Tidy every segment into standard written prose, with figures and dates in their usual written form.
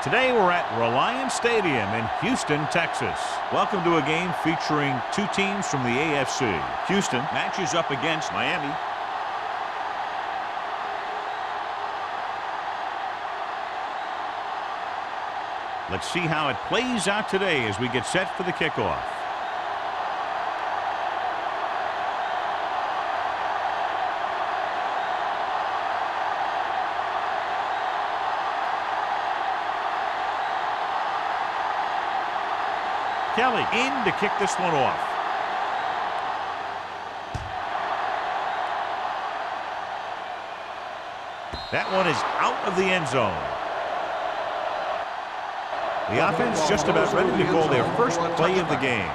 Today we're at Reliance Stadium in Houston, Texas. Welcome to a game featuring two teams from the AFC. Houston matches up against Miami. Let's see how it plays out today as we get set for the kickoff. Kelly in to kick this one off. That one is out of the end zone. The offense just about ready to call their first play of the game.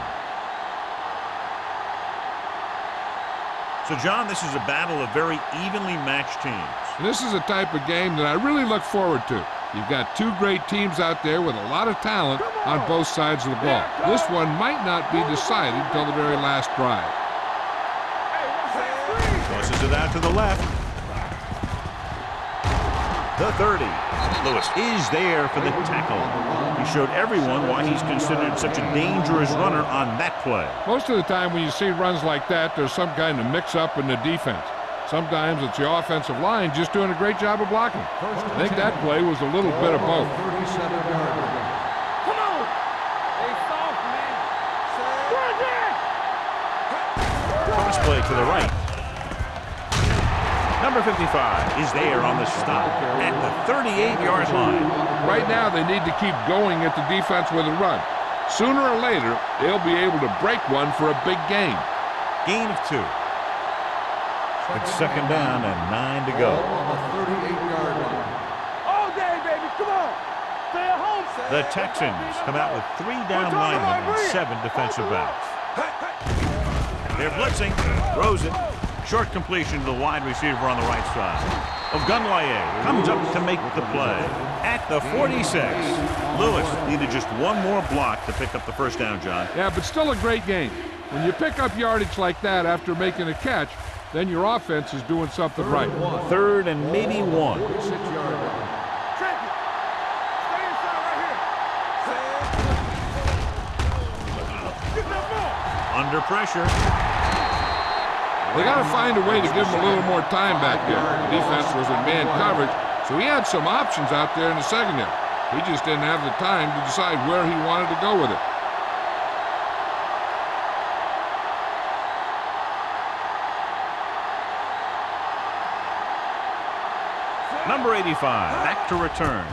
So, John, this is a battle of very evenly matched teams. This is a type of game that I really look forward to. You've got two great teams out there with a lot of talent on both sides of the ball. This one might not be decided until the very last drive. Tosses it out to the left. The 30. Lewis is there for the tackle. He showed everyone why he's considered such a dangerous runner on that play. Most of the time when you see runs like that, there's some kind of mix-up in the defense. Sometimes it's the offensive line just doing a great job of blocking. I think that play was a little bit of both. Come on! Stay soft, man. Cross play to the right. Number 55 is there on the stop at the 38-yard line. Right now they need to keep going at the defense with a run. Sooner or later, they'll be able to break one for a big gain. Gain of 2. It's second down and 9 to go. On the 38-yard line. All day, baby. Come on. Stay at home. The Texans come out with 3 down linemen and 7 defensive backs. They're blitzing. Throws it. Short completion to the wide receiver on the right side. Ogunwaye comes up to make the play. At the 46. Lewis needed just one more block to pick up the first down, John. Yeah, but still a great game. When you pick up yardage like that after making a catch, then your offense is doing something right. 3rd and maybe 1. 6-yard line. Stay inside right here. Under pressure. They got to find a way to give him a little more time back there. The defense was in man coverage, so he had some options out there in the secondary. He just didn't have the time to decide where he wanted to go with it. Number 85, back to return.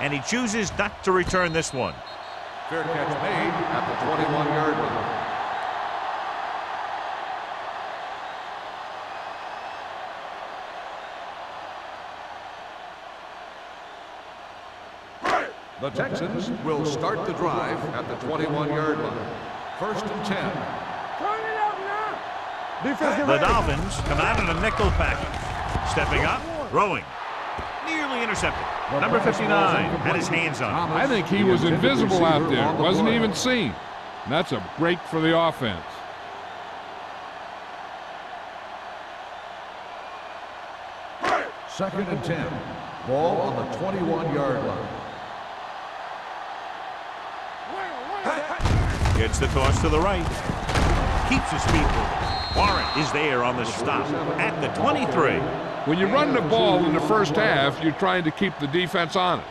And he chooses not to return this one. Fair catch made at the 21-yard line. The Texans will start the drive at the 21-yard line. 1st and 10. Turn it up now. The Dolphins come out in a nickel package. Stepping up, throwing. Nearly intercepted. Number 59 had his hands on it. I think he was invisible out there. Wasn't even seen. And that's a break for the offense. Second and 10. Ball on the 21-yard line. Gets the toss to the right. Keeps his feet moving. Warren is there on the stop at the 23. When you run the ball in the first half, you're trying to keep the defense honest.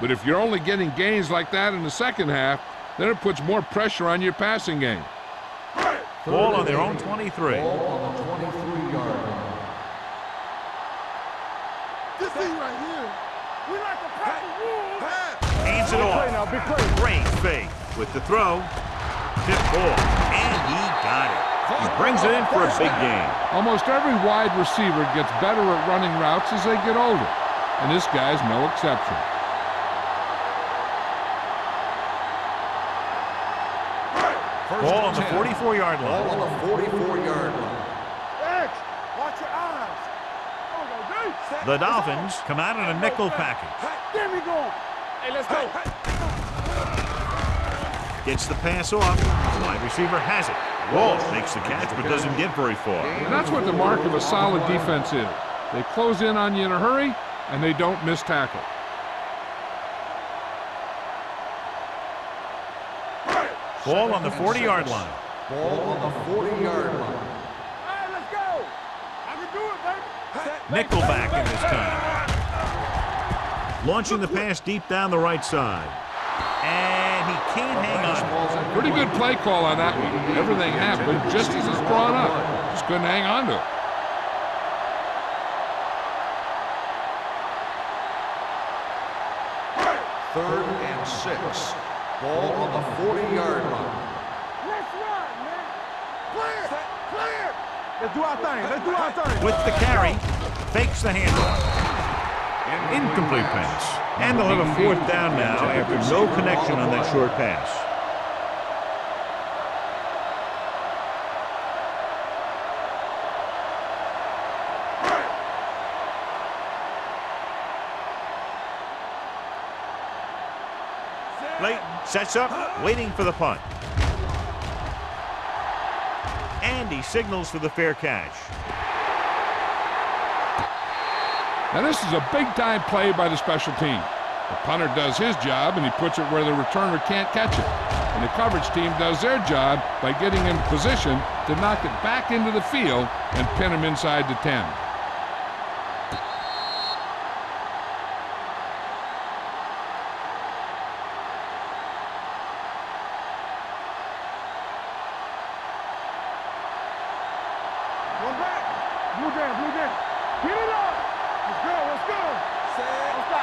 But if you're only getting gains like that in the second half, then it puts more pressure on your passing game. Ball on their own 23. Ball on the 23-yard line. This thing right here, we like to pass the rules. Hands it off. Great fake with the throw. Tip ball. And he got it. He brings it in for a big game. Almost every wide receiver gets better at running routes as they get older. And this guy's no exception. Ball on the 44-yard line. Ball on the 44-yard line. X, watch your eyes. The Dolphins come out in a nickel package. There we go. Hey, let's go. Gets the pass off. Wide receiver has it. Walsh makes the catch but doesn't get very far. And that's what the mark of a solid defense is. They close in on you in a hurry, and they don't miss tackle. Ball on the 40-yard line. Ball on the 40-yard line. Hey, let's go. I can do it, baby. Nickelback in this time. Launching the pass deep down the right side. And he can't hang on. Pretty good play call on that one. Everything happened just as it's brought up. Just couldn't hang on to it. Third and 6. Ball on the 40-yard line. Let's run, man. Clear. Clear. Let's do our thing. Let's do our thing. With the carry, fakes the handoff. Incomplete pass. And they'll have a fourth down now after no connection on that short pass. Layton sets up, waiting for the punt. And he signals for the fair catch. Now this is a big-time play by the special team. The punter does his job, and he puts it where the returner can't catch it. And the coverage team does their job by getting in position to knock it back into the field and pin him inside the 10. One back. Blue jam, blue jam. Get it up. Let's go, let's go.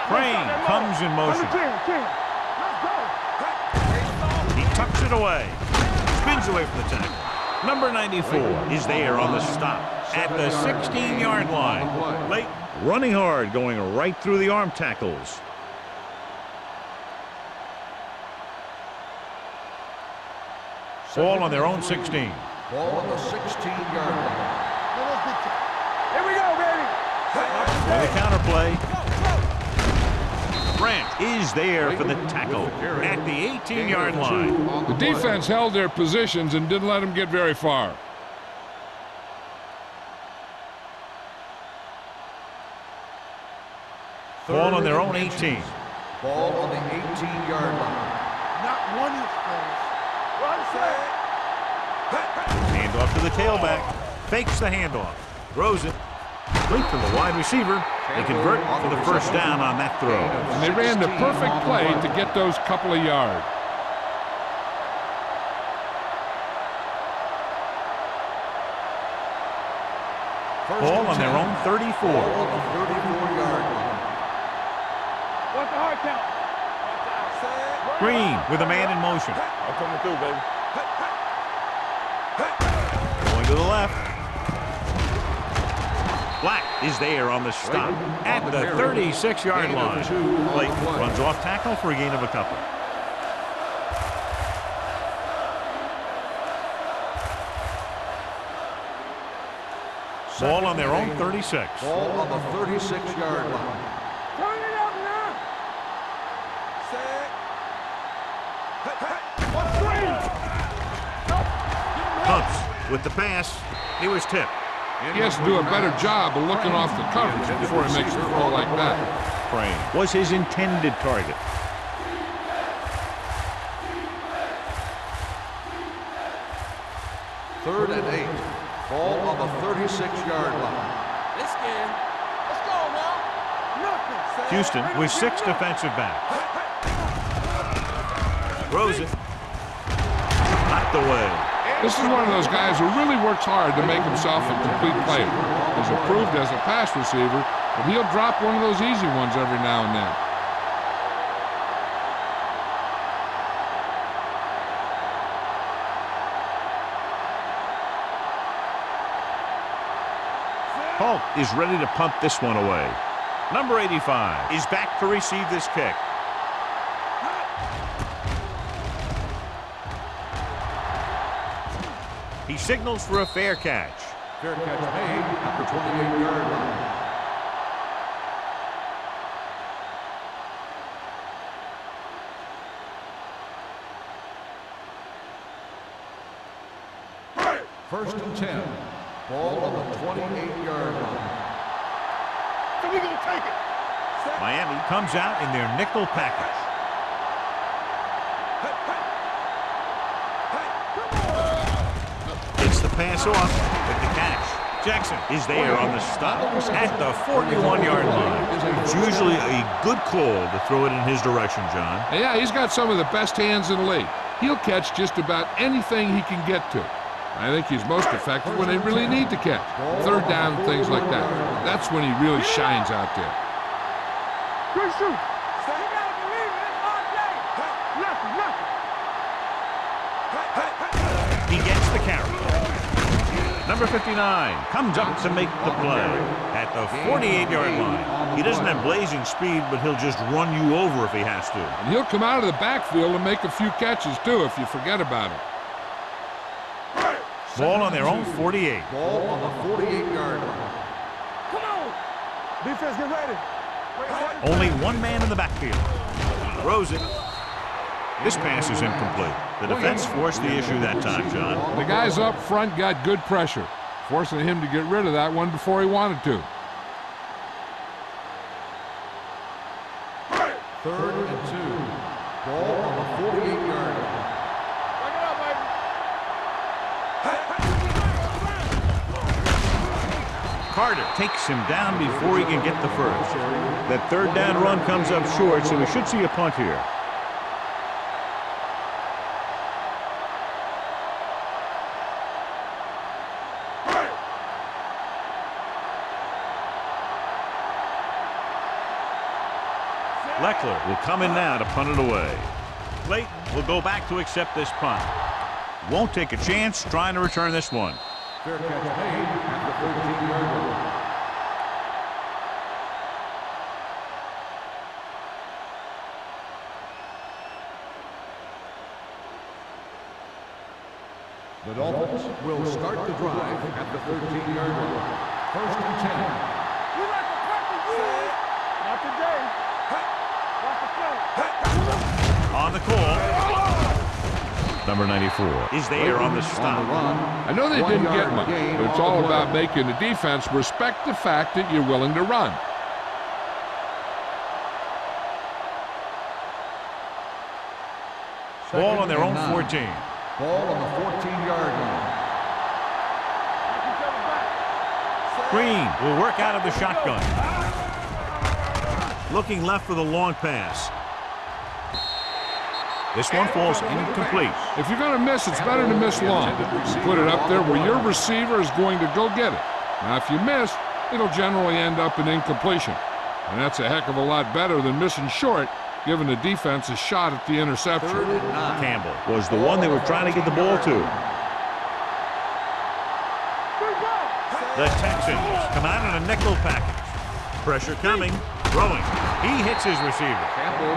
Crane comes in motion. Let's go. He tucks it away. Spins away from the tackle. Number 94 is there on the stop at the 16-yard line. Late, running hard, going right through the arm tackles. Ball on their own 16. Ball on the 16-yard line. Here we go, baby. On the counterplay. Grant is there for the tackle at the 18-yard line. The defense held their positions and didn't let them get very far. Ball on their own 18. Ball on the 18-yard line. Not 1 inch, fellas. Run set. Handoff to the tailback. Fakes the handoff. Throws it. Complete to the wide receiver. They convert for the first down on that throw. And they ran the perfect play to get those couple of yards. Ball on their own 34. Ball on the 34-yard line. What's the hard count? Green with a man in motion. I'm coming through, baby. Going to the left. Black is there on the stop at the 36-yard line. Blake runs off tackle for a gain of a couple. Ball on their own 36. Ball on the 36-yard line. Turn it up now. Pumps with the pass. He was tipped. He has to do a better job of looking off the coverage before he makes a throw like that. Crane was his intended target. Third and 8. Ball on the 36-yard line. This game. Let's go now. Nothing. Houston with 6 defensive backs. Throws it. Knocked away. This is one of those guys who really works hard to make himself a complete player. He's improved as a pass receiver, but he'll drop one of those easy ones every now and then. Hulk is ready to punt this one away. Number 85 is back to receive this kick. He signals for a fair catch. Fair catch made at the 28-yard line. First and 10. Ball on the 28-yard line. So we're going to take it. Miami comes out in their nickel package. Gets the pass off with the catch. Jackson is there on the stop at the 41-yard line. It's usually a good call to throw it in his direction, John. Yeah, he's got some of the best hands in the league. He'll catch just about anything he can get to. I think he's most effective when they really need to catch. Third down, things like that. That's when he really shines out there. Good shoot. You gotta believe it. It's all day. Nothing. He gets the carry. Number 59 comes up to make the play at the 48-yard line. He doesn't have blazing speed, but he'll just run you over if he has to. And he'll come out of the backfield and make a few catches, too, if you forget about him. Ball on their own 48. Ball on the 48-yard line. Come on. Defense, get ready. Only one man in the backfield. Throws it. This pass is incomplete. The defense forced the issue that time, John. The guys up front got good pressure, forcing him to get rid of that one before he wanted to. 3rd and 2. Ball on the 48-yard line. Bring it up, baby. Carter takes him down before he can get the first. That third down run comes up short, so we should see a punt here. Leckler will come in now to punt it away. Clayton will go back to accept this punt. Won't take a chance trying to return this one. Fair catch made at the 13-yard line. The Dolphins will start the drive at the 13-yard line. 1st and 10. You like to cut the wood. Not today. Watch the play. On the call. Number 94 is there on the stop. I know they didn't get much, but it's all about making the defense respect the fact that you're willing to run. Ball on their own 14. Ball on the 14-yard line. Green will work out of the shotgun. Looking left for the long pass. This one falls incomplete. If you're going to miss, it's better to miss long. You put it up there where your receiver is going to go get it. Now, if you miss, it'll generally end up in incompletion. And that's a heck of a lot better than missing short, giving the defense a shot at the interception. Campbell was the one they were trying to get the ball to. The Texans come out in a nickel package. Pressure coming. Throwing. He hits his receiver.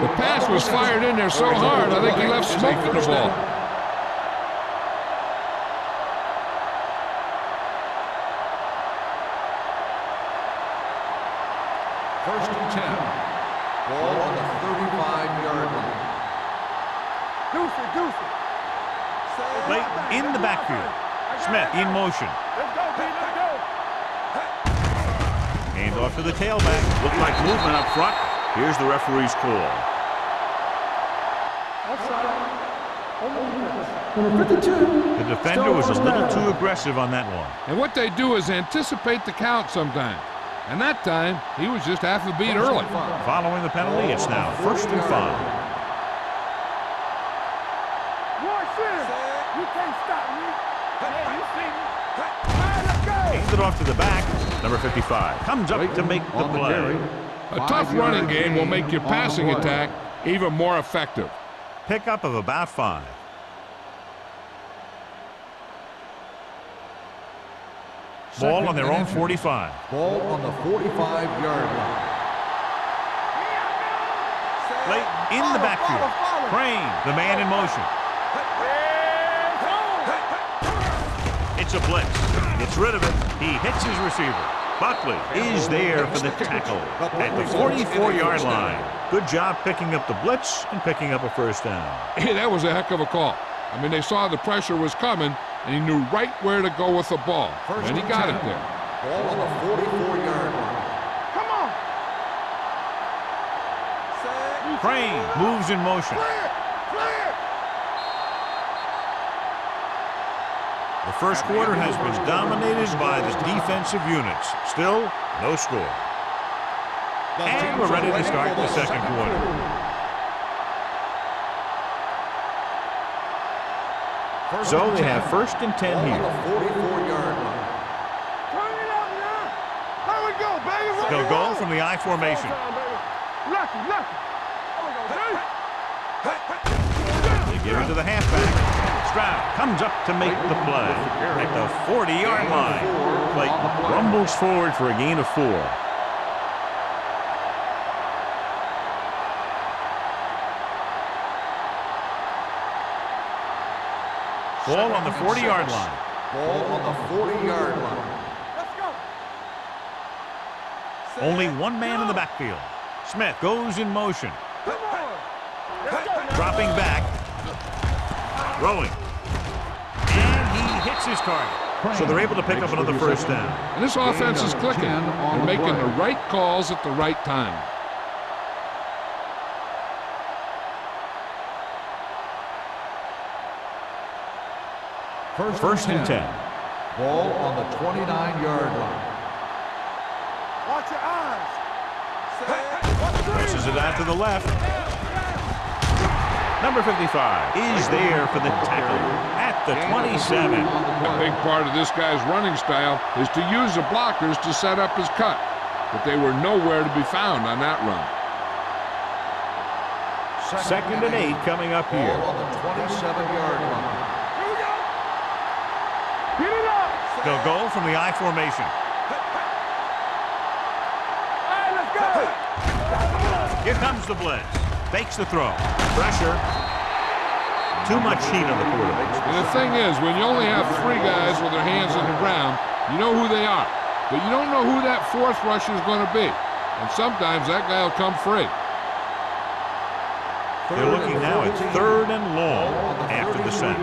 The pass was fired in there so hard, I think he left smoke in the ball. First and 10. Ball on the 35-yard line. Deuce it. Late in the backfield. Smith in motion. Let's go, Pete. Let's go. Hand off to the tailback. Looked like movement up front. Here's the referee's call. The defender was a little too aggressive on that one. And what they do is anticipate the count sometimes. And that time, he was just half a beat early. Following the penalty, it's now 1st and 5. You can't stop me. Hey, you see me. Let's go. Hands it off to the back. Number 55 comes up to make the play. A tough running game will make your passing attack even more effective. Pickup of about 5. Ball on their own 45. Ball on the 45-yard line. Late in the backfield. Crane, the man in motion. It's a blitz. Gets rid of it. He hits his receiver. Buckley is there for the tackle at the 44-yard line. Good job picking up the blitz and picking up a first down. Hey, that was a heck of a call. I mean, they saw the pressure was coming, and he knew right where to go with the ball. And he got it there. Ball on the 44-yard line. Come on. Crane moves in motion. The first quarter has been dominated by the defensive units. Still, no score. And we're ready to start the second quarter. So they have first and 10 here. 44-yard line. Turn it up now. There we go, baby. They'll go from the I formation. Lucky. There we go, baby. They give it to the halfback. Stroud comes up to make the play at the 40-yard line. Clayton rumbles forward for a gain of 4. Ball on the 40-yard line. Ball on the 40-yard line. Let's go. Only one man in the backfield. Smith goes in motion. Come on. Let's go now. Dropping back. Throwing. And he hits his target. So they're able to pick up another first down. And this offense is clicking. They're making the right calls at the right time. First and 10. Ball on the 29-yard line. Watch your eyes. Presses it out to the left. Number 55 is there for the tackle at the 27. A big part of this guy's running style is to use the blockers to set up his cut, but they were nowhere to be found on that run. Second and 8 coming up here. Ball on the 27-yard line. Here we go. Get it up. They'll go from the I formation. All right, let's go. Here comes the blitz. Fakes the throw. Pressure. Too much heat on the quarterback. And the thing is, when you only have 3 guys with their hands on the ground, you know who they are. But you don't know who that 4th rusher is going to be. And sometimes that guy will come free. They're looking now at 3rd and long after the sack.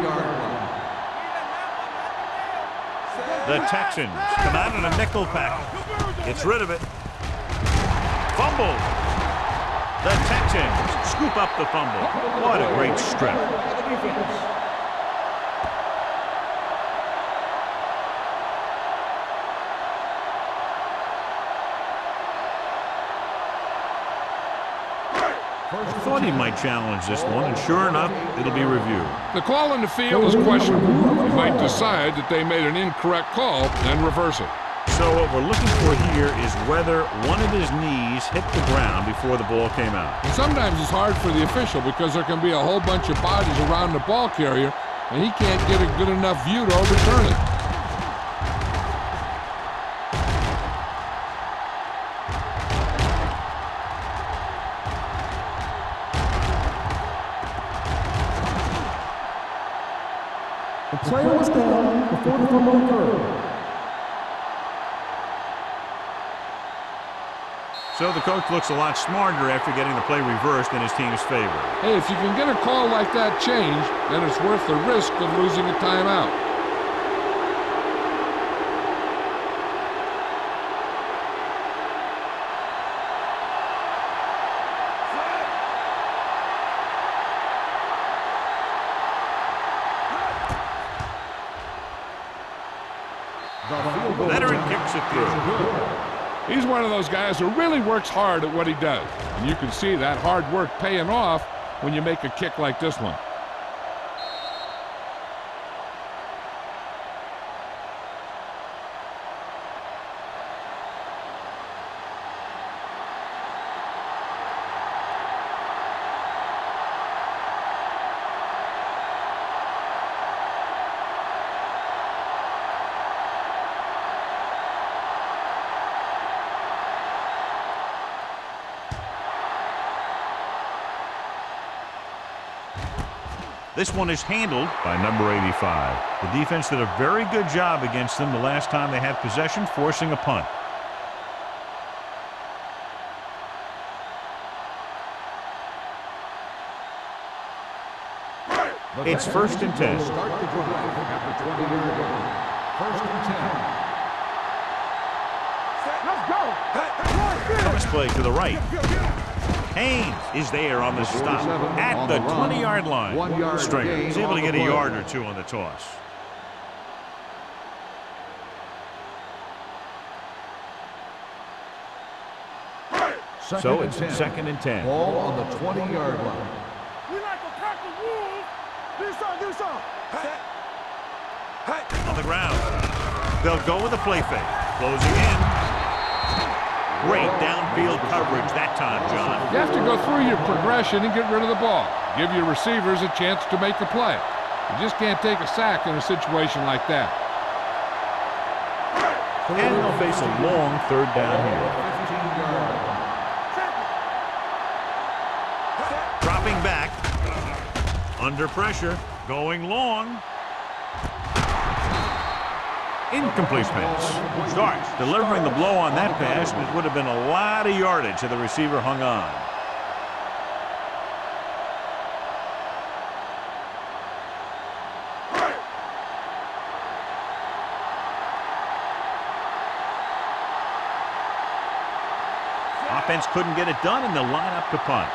The Texans come out in a nickel package. Gets rid of it. Fumble. The Texans scoop up the fumble. What a great strip. I thought he might challenge this one, and sure enough, it'll be reviewed. The call on the field is questionable. You might decide that they made an incorrect call and reverse it. So what we're looking for here is whether one of his knees hit the ground before the ball came out. And sometimes it's hard for the official because there can be a whole bunch of bodies around the ball carrier, and he can't get a good enough view to overturn it. The player was down before the fumble occurred. So the coach looks a lot smarter after getting the play reversed in his team's favor. Hey, if you can get a call like that changed, then it's worth the risk of losing a timeout. Veteran kicks it through. He's one of those guys who really works hard at what he does. And you can see that hard work paying off when you make a kick like this one. This one is handled by number 85. The defense did a very good job against them the last time they had possession, forcing a punt. It's first and 10. Start the drive at the 20-yard line. First and 10. Let's go. Pass play to the right. Haynes is there on the stop at the 20-yard line. 1 yard Stringer gain is able to on get the a play. yard or two on the toss. So it's 2nd and 10. Ball on the 20-yard line. We like to pack the wolves. Do some. On the ground. They'll go with a play fake. Closing in. Great downfield coverage that time, John. You have to go through your progression and get rid of the ball. Give your receivers a chance to make the play. You just can't take a sack in a situation like that. And they'll face a long 3rd down here. 15-yard line. Dropping back. Under pressure. Going long. Incomplete pass. Starks delivering the blow on that pass. It would have been a lot of yardage if the receiver hung on. Offense couldn't get it done, and they'll line up to punt.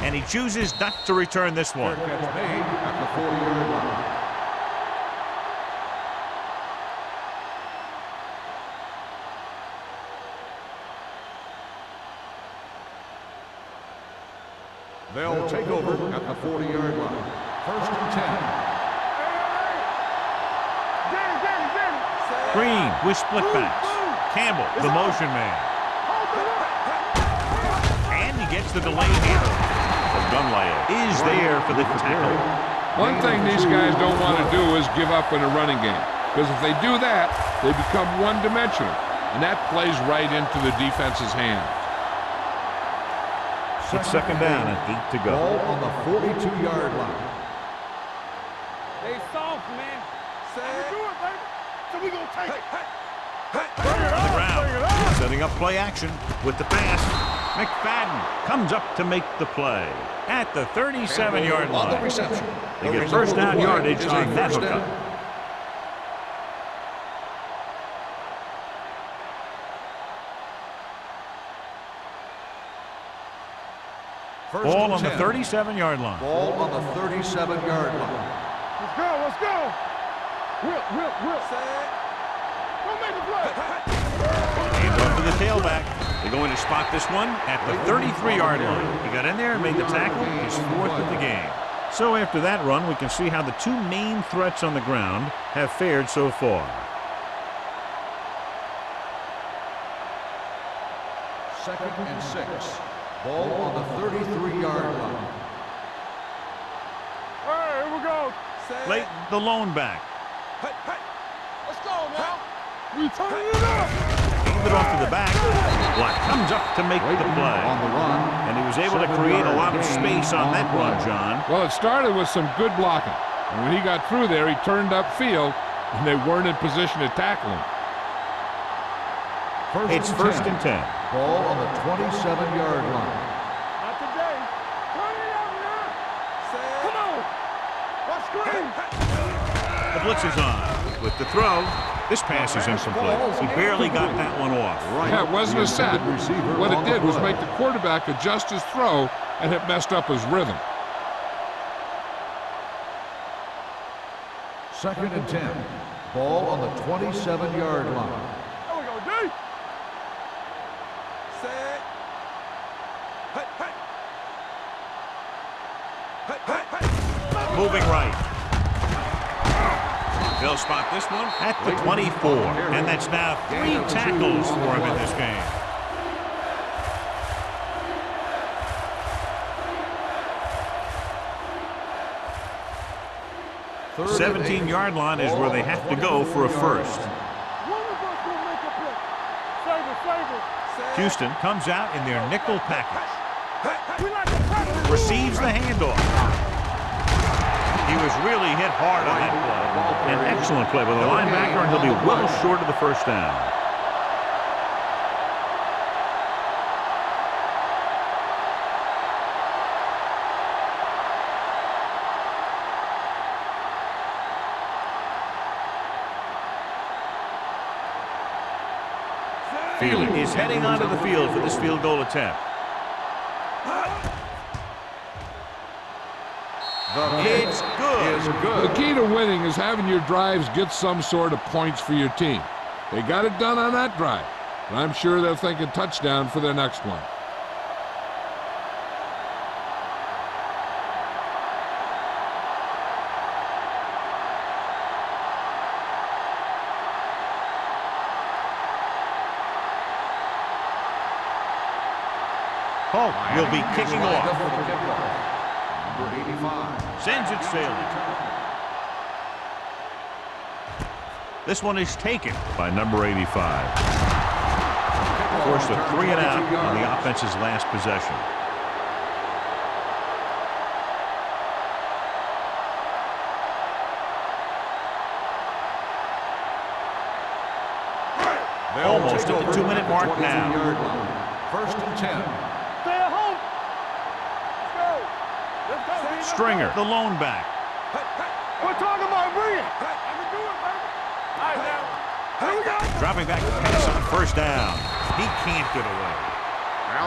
And he chooses not to return this one. Fair catch made at the 40-yard line. They'll take over at the 40-yard line. 1st and 10. Green with split backs. Campbell, the motion man. And he gets the delayed handle. Gunlayer is there for the tackle. One thing these guys don't want to do is give up in a running game. Because if they do that, they become one-dimensional. And that plays right into the defense's hand. It's 2nd down and 8 to go. Ball on the 42-yard line. They soft, man. Do it, baby. So we gonna take it. On the ground. Setting up play action with the pass. McFadden comes up to make the play at the 37-yard line. On the reception. They get 1st down yardage on that hookup. Ball on the 37-yard line. Ball on the 37-yard line. Let's go. Will. Don't make the play. Hands off to the tailback. They're going to spot this one at the 33-yard line. He got in there and made the tackle. His 4th of the game. So after that run, we can see how the two main threats on the ground have fared so far. 2nd and 6. Ball on the 33-yard line. Hey, here we go. Late the lone back. Let's go now. We turn it up. It off to the back. Black comes up to make the play. On the run. And he was able to create a lot of space on that run, John. Well, it started with some good blocking. And when he got through there, he turned upfield, and they weren't in position to tackle him. It's 1st and 10. Ball on the 27-yard line. Not today. Turn it up now. Come on. Let's screen. The blitz is on. With the throw, this pass is incomplete. He barely got that one off. Yeah, it wasn't a set. What it did was make the quarterback adjust his throw, and it messed up his rhythm. 2nd and 10. Ball on the 27-yard line. There we go, D. Moving right. They'll spot this one at the 24. And that's now 3 tackles for him in this game. 17-yard line is where they have to go for a first. Houston comes out in their nickel package. Receives the handoff. He was really hit hard on that play. An excellent play by the linebacker, and he'll be well short of the first down. Feely is heading onto the field for this field goal attempt. It's good. The key to winning is having your drives get some sort of points for your team. They got it done on that drive, and I'm sure they're thinking touchdown for their next one. Holt will be kicking off. Number 85. Sends it sailing. This one is taken by number 85. Forced a 3 and out on the offense's last possession. Almost at the 2-minute mark now. First and 10. Stay at home. Let's go. Let's go, D. Stringer, the lone back. We're talking about bringing. I can do it, baby. All right, now. Here we go. Dropping back to pass on first down. He can't get away.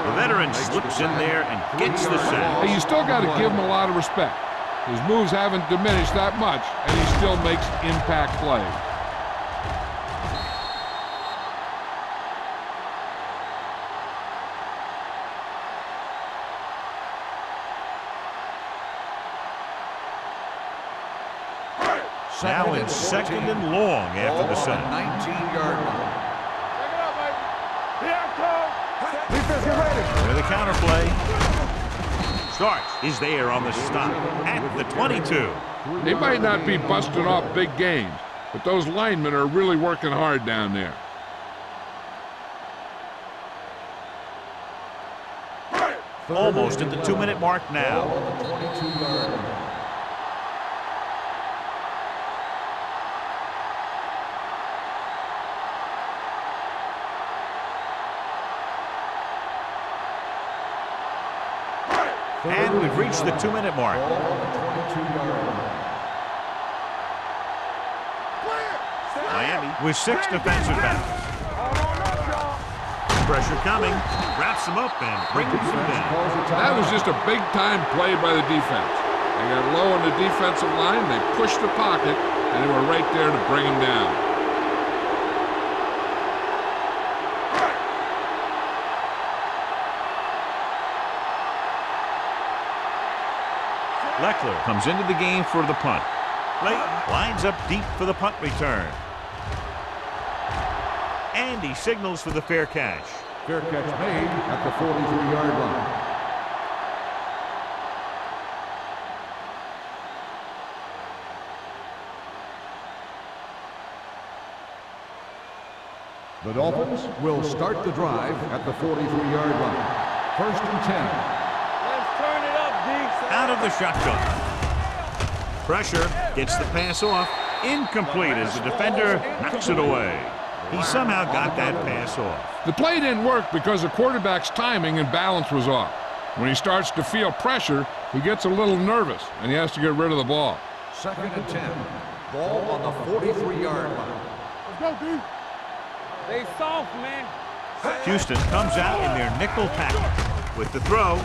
The veteran slips in there and gets the sack. Hey, you still got to give him a lot of respect. His moves haven't diminished that much, and he still makes impact plays. Now in second and long after the sack. 19-yard line. Check it out, baby. Here I come. Defense, get ready. With the counterplay. Starks is there on the stop at the 22. They might not be busting off big games, but those linemen are really working hard down there. Almost at the 2-minute mark now. 22-yard line. And we've reached the 2-minute mark. Miami with 6 defensive backs. Pressure coming. Wraps him up and brings him down. That was just a big-time play by the defense. They got low on the defensive line, they pushed the pocket, and they were right there to bring him down. Leckler comes into the game for the punt. Layton lines up deep for the punt return. And he signals for the fair catch. Fair catch made at the 43-yard line. The Dolphins will start the drive at the 43-yard line. First and 10. Let's turn it up, D. Out of the shotgun. Pressure gets the pass off. Incomplete as the defender knocks it away. He somehow got that pass off. The play didn't work because the quarterback's timing and balance was off. When he starts to feel pressure, he gets a little nervous, and he has to get rid of the ball. Second and 10. Ball on the 43-yard line. Let's go, D. They soft, man. Houston comes out in their nickel package. With the throw,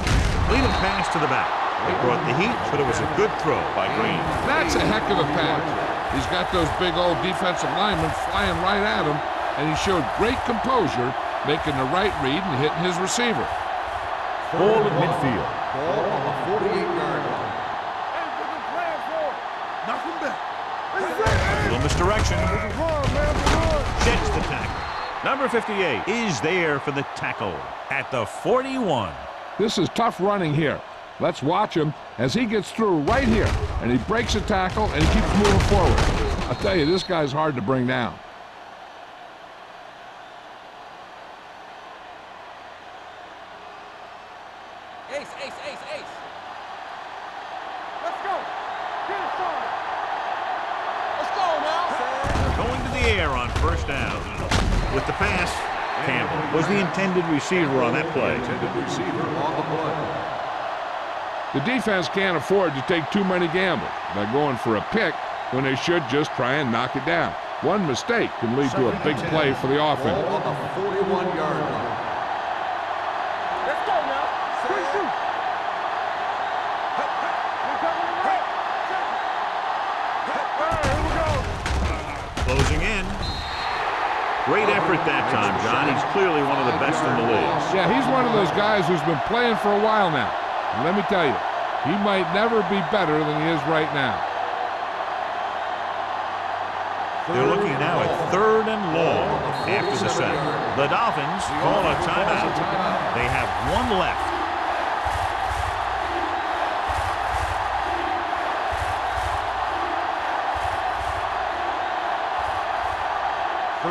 lead pass to the back. It brought the heat, but it was a good throw by Green. That's a heck of a pass. He's got those big old defensive linemen flying right at him, and he showed great composure, making the right read and hitting his receiver. Ball at midfield. Ball on the 48-yard line. Hey, put the plan forward. Knock him back. A little misdirection. Run, man, run. Sheds the tackle. Number 58 is there for the tackle at the 41. This is tough running here. Let's watch him as he gets through right here, and he breaks a tackle and he keeps moving forward. I'll tell you, this guy's hard to bring down. Ace, ace, ace, ace. Let's go. Get it started. Let's go now. Going to the air on first down. With the pass, Campbell was the intended receiver on that play. Intended receiver on the play. The defense can't afford to take too many gambles by going for a pick when they should just try and knock it down. One mistake can lead to a big play for the offense. Ball on the 41-yard line. Let's go now. Quick shoot. We're coming to right. All right, here we go. Closing in. Great effort that time, John. He's clearly one of the best in the league. Yeah, he's one of those guys who's been playing for a while now. And let me tell you, he might never be better than he is right now. They're looking now at 3rd and long after the set. The Dolphins call a timeout. They have one left.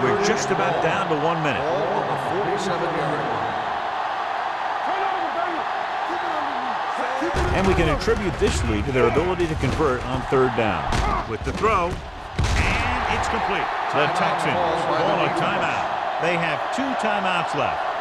We're just about down to 1 minute. Ball on the 47-yard line. Turn over, baby. Keep it underneath. And we can attribute this lead to their ability to convert on 3rd down. With the throw, and it's complete. The Texans call a timeout. They have 2 timeouts left.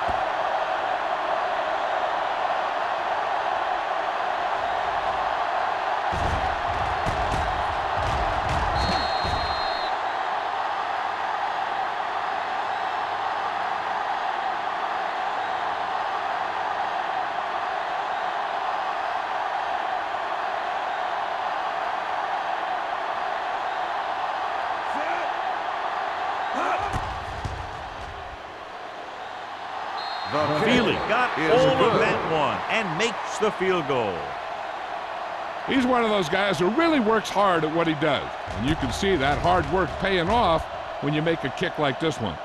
Feely got all of that one and makes the field goal. He's one of those guys who really works hard at what he does. And you can see that hard work paying off when you make a kick like this one.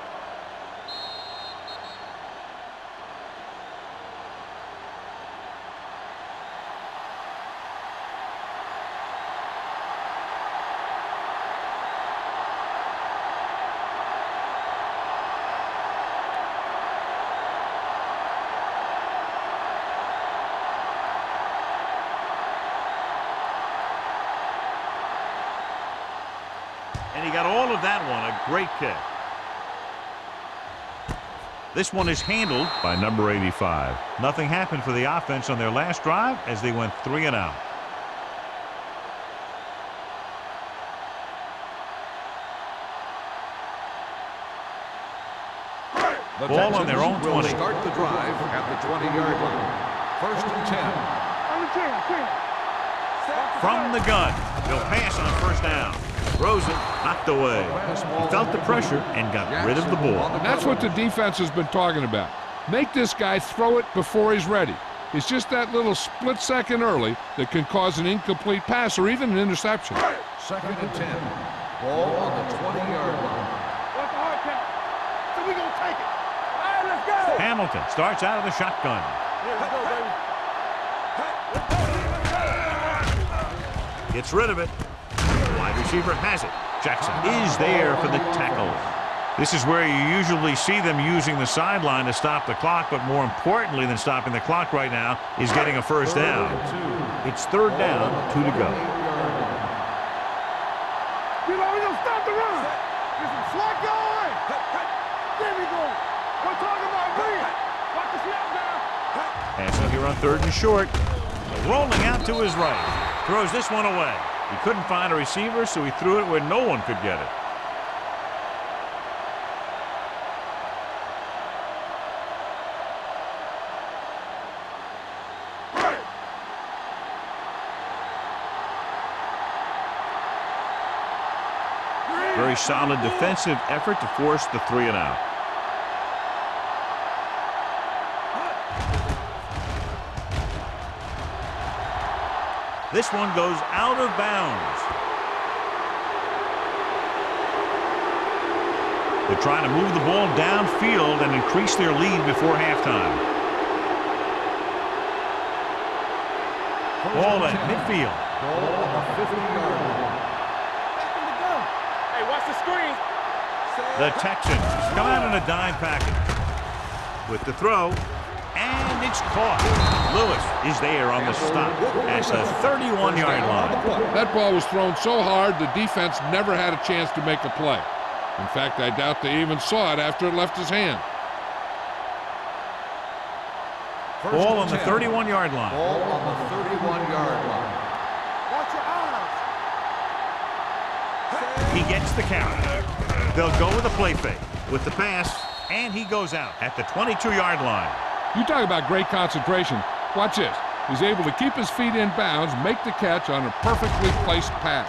And he got all of that one, a great kick. This one is handled by number 85. Nothing happened for the offense on their last drive as they went 3 and out. The Ball on their own Texans will 20. start the drive at the 20-yard line. 1st and 10. On the 10. From the gun, they'll pass on 1st down. Rosen knocked away. He felt the pressure and got rid of the ball. And that's what the defense has been talking about. Make this guy throw it before he's ready. It's just that little split second early that can cause an incomplete pass or even an interception. 2nd and 10. Ball on the 20-yard line. What's the hard count? So we gonna take it. All right, let's go. Hamilton starts out of the shotgun. Here we go, baby. Gets rid of it. Wide receiver has it. Jackson is there for the tackle. This is where you usually see them using the sideline to stop the clock, but more importantly than stopping the clock right now is getting a 1st down. It's 3rd down, 2 to go. You know, we gonna stop the run. Get some slack going. There we go. We're talking about green. Watch the snap down. Passing here on 3rd and short. Rolling out to his right. Throws this one away. He couldn't find a receiver, so he threw it where no one could get it. Very solid defensive effort to force the 3 and out. This one goes out of bounds. They're trying to move the ball downfield and increase their lead before halftime. Ball at midfield. Ball on the 50-yard line. Hey, watch the screen. The Texans come out in a dime package. With the throw, and it's caught. Lewis is there on the stop at the 31-yard line. That ball was thrown so hard, the defense never had a chance to make a play. In fact, I doubt they even saw it after it left his hand. Ball on the 31-yard line. Ball on the 31-yard line. Watch your eyes. He gets the count. They'll go with a play fake. With the pass, and he goes out at the 22-yard line. You talk about great concentration. Watch this. He's able to keep his feet in bounds, make the catch on a perfectly placed pass.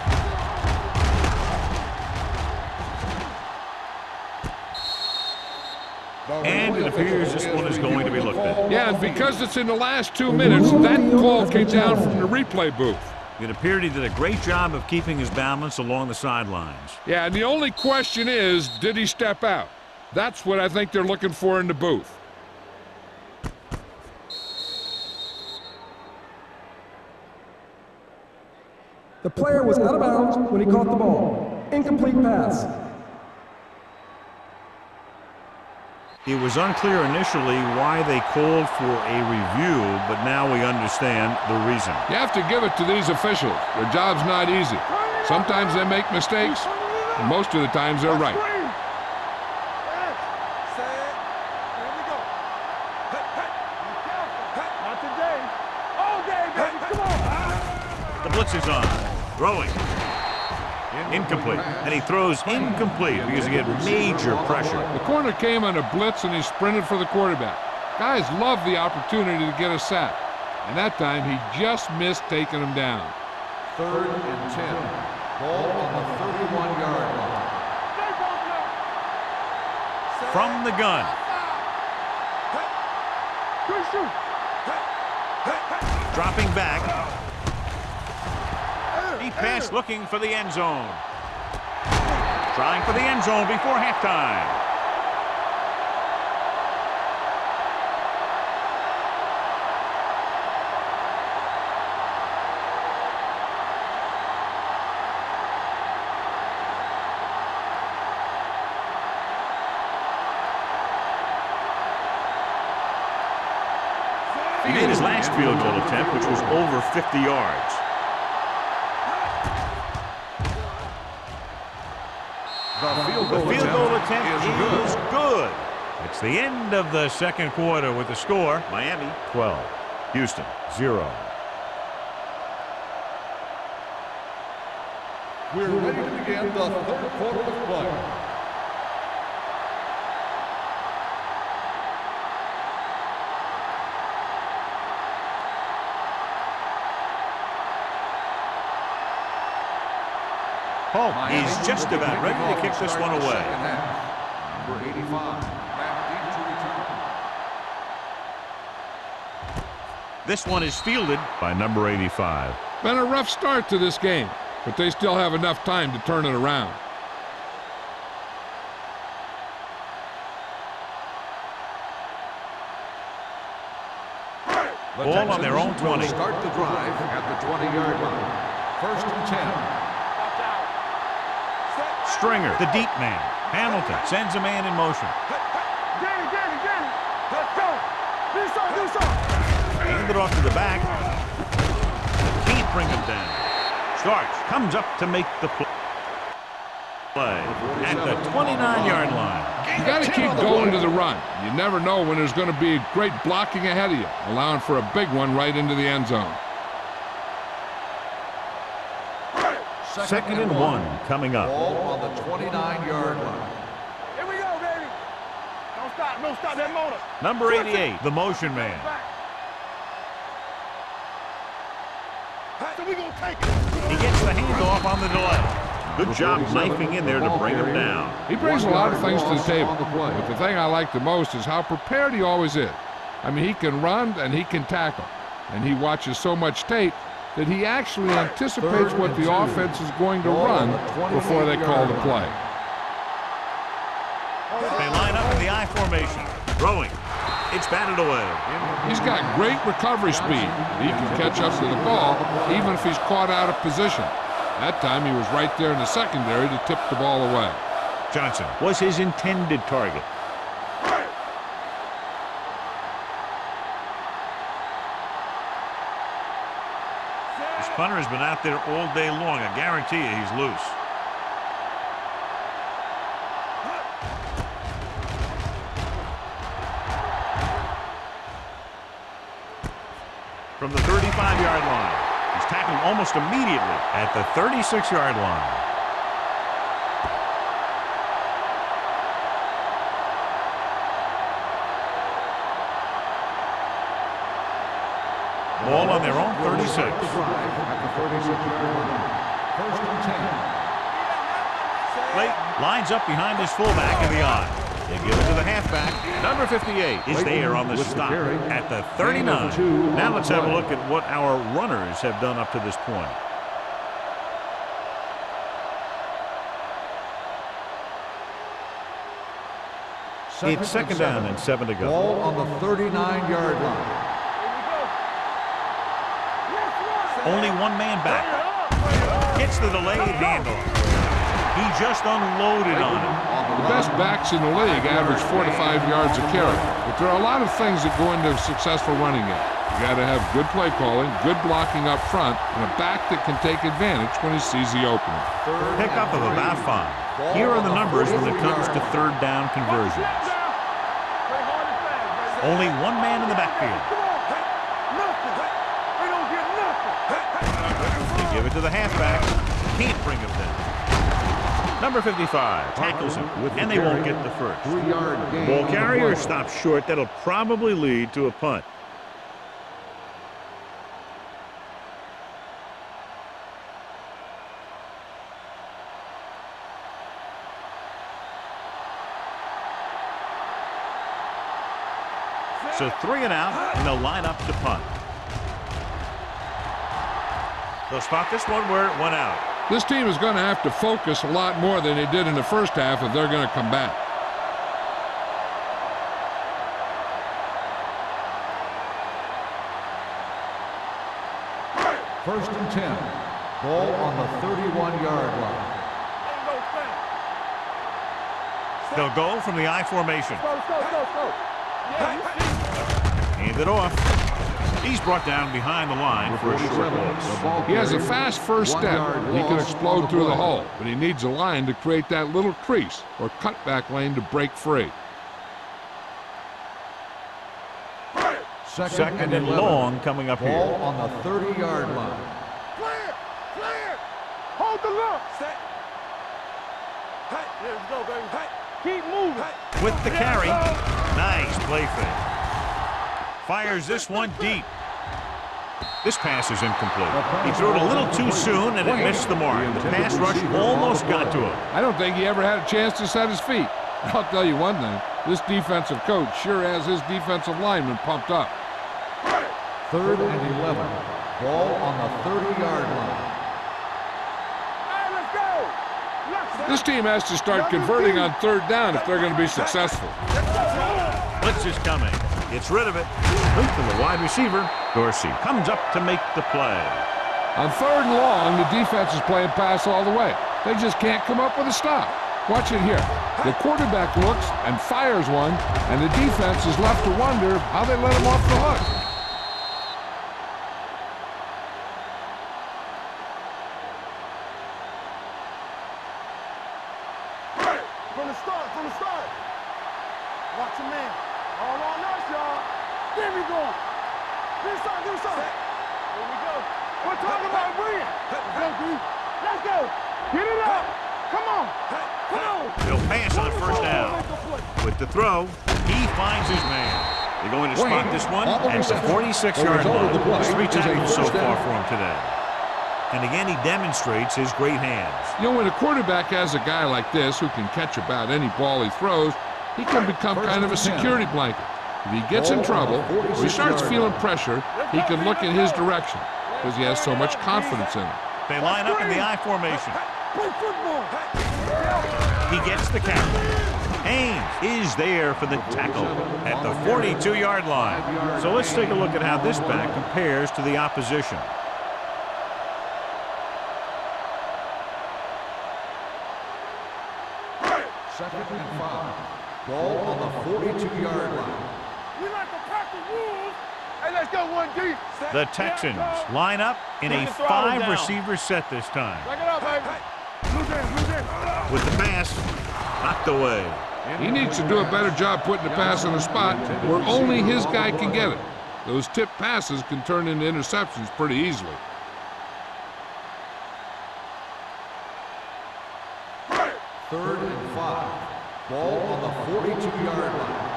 And it appears this one is going to be looked at. Yeah, and because it's in the last 2 minutes, that call came down from the replay booth. It appeared he did a great job of keeping his balance along the sidelines. Yeah, and the only question is, did he step out? That's what I think they're looking for in the booth. The player was out of bounds when he caught the ball. Incomplete pass. It was unclear initially why they called for a review, but now we understand the reason. You have to give it to these officials. Their job's not easy. Sometimes they make mistakes, and most of the times they're right. Not today. All day, baby. Come on. The blitz is on. Throwing. Incomplete. And he throws incomplete because he had major pressure. The corner came on a blitz, and he sprinted for the quarterback. Guys love the opportunity to get a sack. And that time, he just missed taking him down. 3rd and 10. Ball on the 31-yard line. From the gun. Good shoot. Dropping back. Deep pass looking for the end zone. Trying for the end zone before halftime. He made his last field goal attempt, which was over 50 yards. The Field goal attempt is good. It's the end of the second quarter with the score. Miami 12, Houston 0. We're ready to begin the 3rd quarter of play. He's just about ready to kick this one away. Number 85, This one is fielded by number 85. Been a rough start to this game, but they still have enough time to turn it around. Ball on their own 20. Start the drive at the 20-yard line. 1st and 10. Stringer, the deep man. Hamilton sends a man in motion. Danny. Let's go. Do something. Hand it off to the back. Can't bring him down. Starks comes up to make the play at the 29-yard line. You got to keep going to the run. You never know when there's going to be great blocking ahead of you, allowing for a big one right into the end zone. 2nd and 1 coming up. Ball on the 29-yard line. Here we go, baby. Don't stop that motor. Number 88, the motion man. So we gonna take it. He gets the handoff on the delay. Good job knifing in there to bring him down. He brings a lot of things to the table, but the thing I like the most is how prepared he always is. I mean, he can run and he can tackle, and he watches so much tape that he actually anticipates what the offense is going to run before they call the play. They line up in the I formation. Throwing. It's batted away. He's got great recovery speed. He can catch up to the ball even if he's caught out of position. That time he was right there in the secondary to tip the ball away. Johnson was his intended target. This punter has been out there all day long. I guarantee you he's loose. From the 35-yard line. He's tackled almost immediately at the 36-yard line. Ball on their own 36. Drive at the 36-yard line. First and 10. Late lines up behind his fullback in the I. They give it to the halfback. Number 58 is there on the stop at the 39. Now let's have a look at what our runners have done up to this point. It's second down and 7 to go. Ball on the 39-yard line. Only one man back. Gets the delayed handoff. He just unloaded on him. The best backs in the league average 4 to 5 yards a carry. But there are a lot of things that go into a successful running game. You got to have good play calling, good blocking up front, and a back that can take advantage when he sees the opening. Pickup of about 5. Here are the numbers when it comes to third down conversions. Only one man in the backfield. They give it to the halfback. Can't bring him down. Number 55 tackles him, and they won't get the first. 3-yard gain. Ball carrier stops short. That'll probably lead to a punt. So 3 and out, and they'll line up to punt. They'll spot this one where it went out. This team is going to have to focus a lot more than they did in the first half if they're going to come back. First and 10. Ball on the 31-yard line. They'll go from the I formation. Let's go. Hand it off. He's brought down behind the line for a short loss. He has a fast first step. He can explode through the hole, but he needs a line to create that little crease or cutback lane to break free. Second and long coming up Ball here. on the 30-yard line. Clear. Hold the look. Let's go, baby. Keep moving. With the carry. Nice play fake. Fires this one deep. This pass is incomplete. He threw it a little too soon, and it missed the mark. The pass rush almost got to him. I don't think he ever had a chance to set his feet. I'll tell you one thing. This defensive coach sure has his defensive lineman pumped up. Third and 11. Ball on the 30-yard line. Hey, let's go. This team has to start converting on third down if they're going to be successful. Blitz is coming. Gets rid of it. Complete to the wide receiver. Dorsey comes up to make the play. On third and long, the defense is playing pass all the way. They just can't come up with a stop. Watch it here. The quarterback looks and fires one, and the defense is left to wonder how they let him off the hook. From the start. Watch your man. All on us, y'all. There we go. Do something. Here we go. We're talking about bringing. Let's go, D. Let's go. Get it up. Come on. They'll pass on first down. With the throw, he finds his man. They're going to spot this one at the 46-yard line. 3 tackles so far for him today. And again, he demonstrates his great hands. You know, when a quarterback has a guy like this who can catch about any ball he throws, he can become kind of a security blanket. If he gets in trouble or he starts feeling pressure, he can look in his direction because he has so much confidence in him. They line up in the I formation. Play football. He gets the count. Haynes is there for the tackle at the 42-yard line. So let's take a look at how this back compares to the opposition. Second and 5. Ball on the 42-yard line. We like to practice rules. Hey, let's go 1D. The Texans line up in a 5-receiver set this time. Back it up, baby. Loose in. With the pass knocked away. He needs to do a better job putting the pass in a spot where only his guy can get it. Those tip passes can turn into interceptions pretty easily. Third and 5. Ball on the 42-yard line.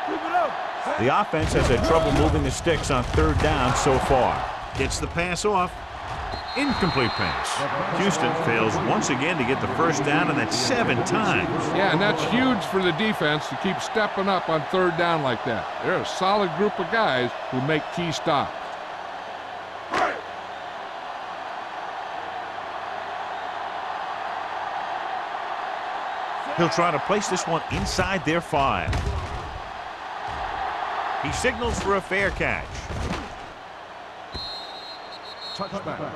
Keep it up. The offense has had trouble moving the sticks on third down so far. Gets the pass off. Incomplete pass. Houston fails once again to get the first down, and that's 7 times. Yeah, and that's huge for the defense to keep stepping up on third down like that. They're a solid group of guys who make key stops. He'll try to place this one inside their 5. He signals for a fair catch. Touchback.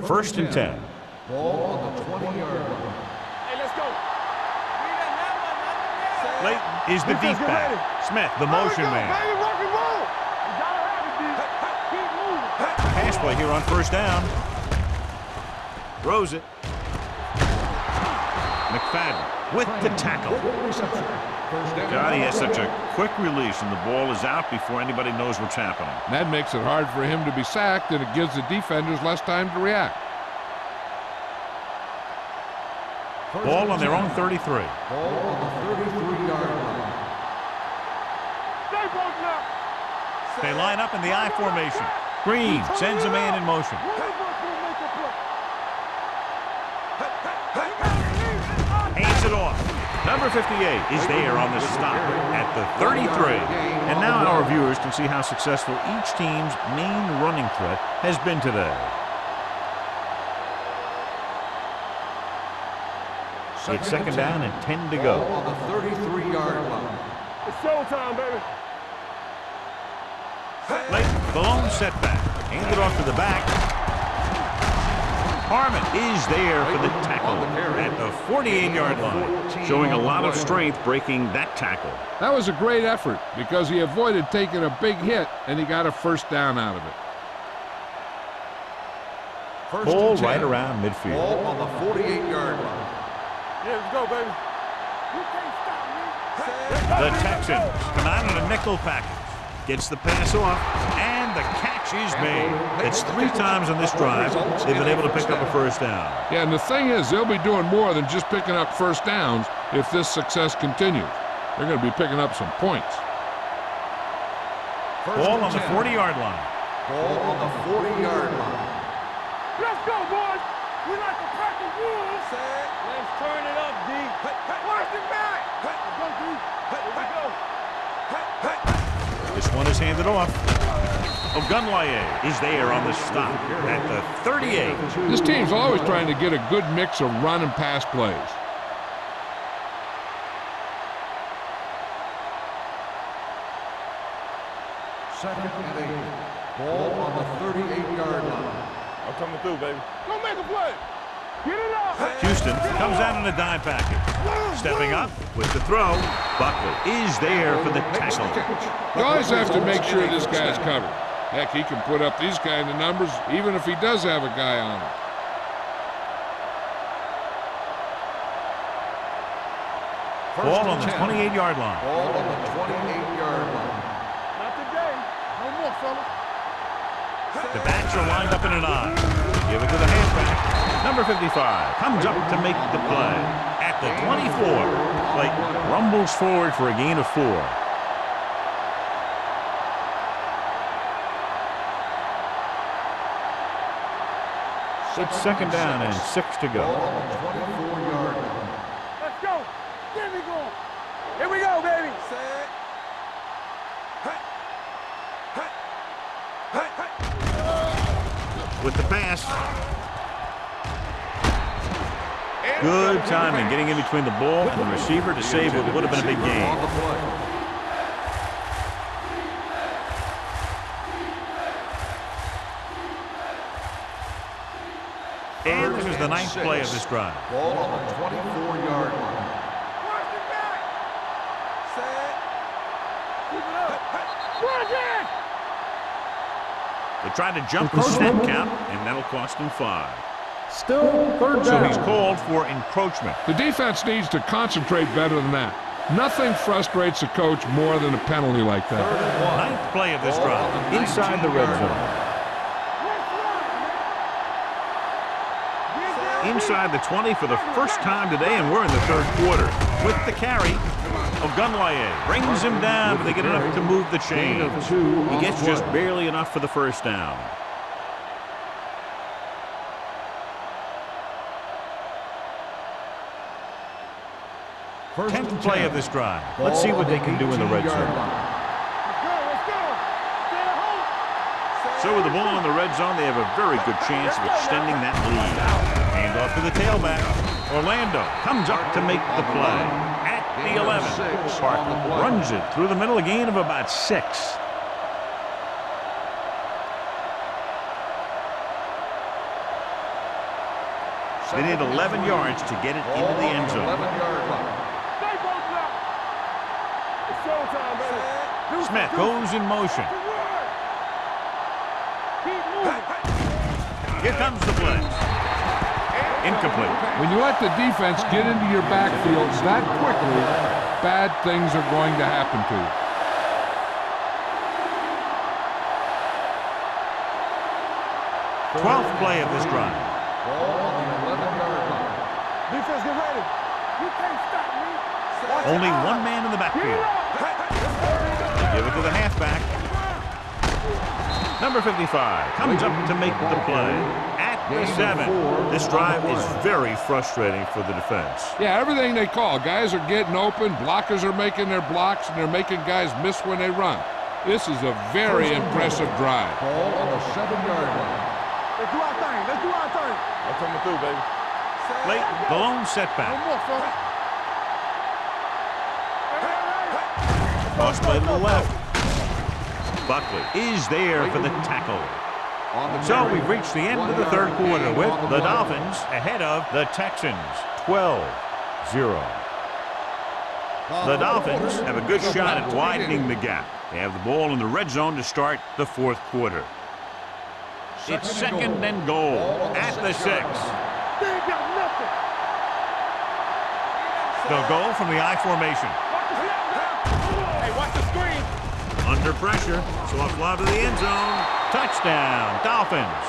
First and 10. Ball on the 20-yard line. Hey, let's go. We done have one. Leighton is the deep back. Smith, the motion man. Baby, rock and roll. You gotta have it, D. Keep moving. Pass play here on first down. Throws it. McFadden with the tackle. God, he has such a quick release, and the ball is out before anybody knows what's happening. And that makes it hard for him to be sacked, and it gives the defenders less time to react. Ball on their own 33. Ball on the 33-yard line. Stay broken up. They line up in the I formation. Green sends a man in motion. One of us will make a play. Hands it off. Number 58 is there on the stop at the 33. And now our viewers can see how successful each team's main running threat has been today. It's second down and 10 to go. Ball on the 33-yard line. It's showtime, baby. Leighton, the lone setback. Hand it off to the back. Harmon is there for the tackle at the 48-yard line, showing a lot of strength breaking that tackle. That was a great effort because he avoided taking a big hit, and he got a first down out of it. First Ball and 10. right around midfield. Ball on the 48-yard line. Yeah, let's go, baby. You can't stop me. The Texans come out in a nickel package. Gets the pass off, and the catch is made. It's 3 times on this drive they've been able to pick up a first down. Yeah, and the thing is, they'll be doing more than just picking up first downs if this success continues. They're going to be picking up some points. Ball on the 40-yard line. Ball on the 40-yard line. Let's go, boys. We like to pack the wolves. Let's turn it up, D. Watch it back. Let's go, D. Here we go. This one is handed off. Ogunlaye is there on the stop at the 38. This team's always trying to get a good mix of run and pass plays. Second and 8. Ball on the 38-yard line. I'm coming through, baby. Go make a play. Get it up. Houston comes out in a dime package. Stepping up with the throw. Buckley is there for the tackle. You always have to make sure this guy's covered. Heck, he can put up these kind of numbers even if he does have a guy on him. Ball on the 28-yard line. Ball on the 28-yard line. Not today. No more, fella. The backs are lined up in an I. Give it to the halfback. Number 55 comes up to make the play. At the 24, Clayton rumbles forward for a gain of 4. It's second down and 6 to go. Ball on the 24-yard line. Let's go. Get me going. Here we go, baby. With the pass. Good timing, getting in between the ball and the receiver to save what would have been a big On gain. the play. And this is the 9th play of this drive. Ball on the 24-yard line. Watch it back. Set. Keep it up. Watch it. They tried to jump the snap count, and that'll cost him 5. Still third So down. he's called for encroachment. The defense needs to concentrate better than that. Nothing frustrates a coach more than a penalty like that. Ninth play of this drive, inside the red zone. Inside the 20 for the first time today, and we're in the third quarter. With the carry, Ogunwaye brings him down, but they get enough to move the chains. He gets just barely enough for the first down. Tenth play of this drive. Let's see what they can do in the red zone. So with the ball in the red zone, they have a very good chance of extending that lead. Hand off to the tailback. Orlando comes up to make the play. At the 11, Park runs it through the middle, a gain of about 6. They need 11 yards to get it into the end zone. Smith goes in motion. Here comes the play. Incomplete. When you let the defense get into your backfield that quickly, bad things are going to happen to you. Twelfth play of this drive. Defense, get ready. You can't stop me. Only one man in the backfield. They give it to the halfback. Number 55 comes up to make the play. At the 7. This drive is very frustrating for the defense. Yeah, everything they call. Guys are getting open, blockers are making their blocks, and they're making guys miss when they run. This is a very impressive drive. Ball on the 7-yard line. Let's do our thing. Let's do our thing. I'm coming through, baby. Late, the lone setback. One more, son. Cross play to the left. Buckley is there for the tackle. So we've reached the end of the third quarter with the Dolphins ahead of the Texans, 12-0. The Dolphins have a good shot at widening the gap. They have the ball in the red zone to start the fourth quarter. It's second and goal at the 6. They ain't got nothing. They'll go from the I formation. Hey, watch the screen. Under pressure, so a fly to the end zone. Touchdown, Dolphins.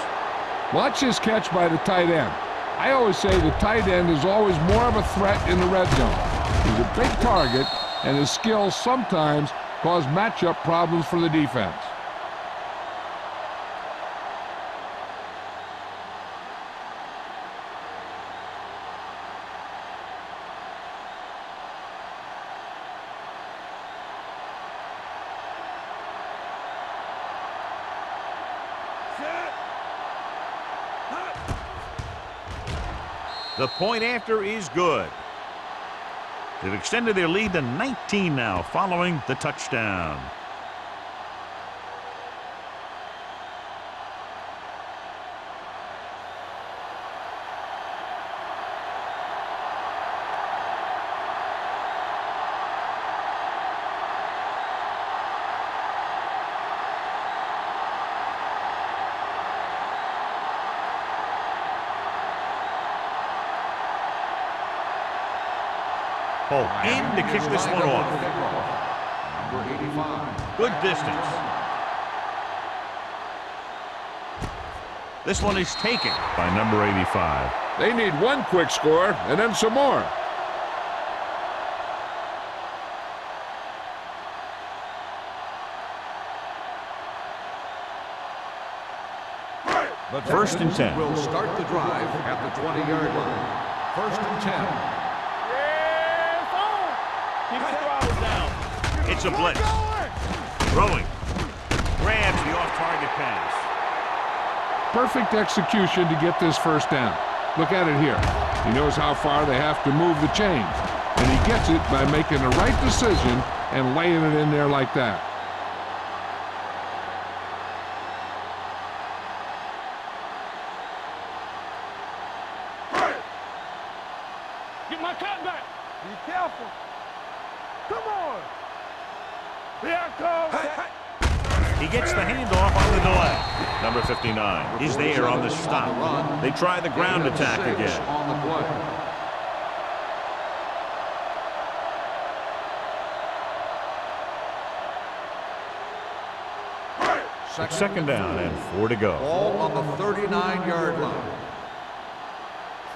Watch this catch by the tight end. I always say the tight end is always more of a threat in the red zone. He's a big target, and his skills sometimes cause matchup problems for the defense. The point after is good. They've extended their lead to 19 now following the touchdown. In to kick this one off. Number 85. Good distance. This one is taken by number 85. They need one quick score and then some more. The First and 10. will start the drive at the 20-yard line. First and 10. Keep the throttle down. It's a blitz. Throwing. Grabs the off-target pass. Perfect execution to get this first down. Look at it here. He knows how far they have to move the chains, and he gets it by making the right decision and laying it in there like that. Get my cut back. Be careful. Come on. Here it comes. He gets the handoff on the delay. Number 59 is there on the stop. They try the ground attack again. On the play. Second down and 4 to go. Ball on the 39-yard line.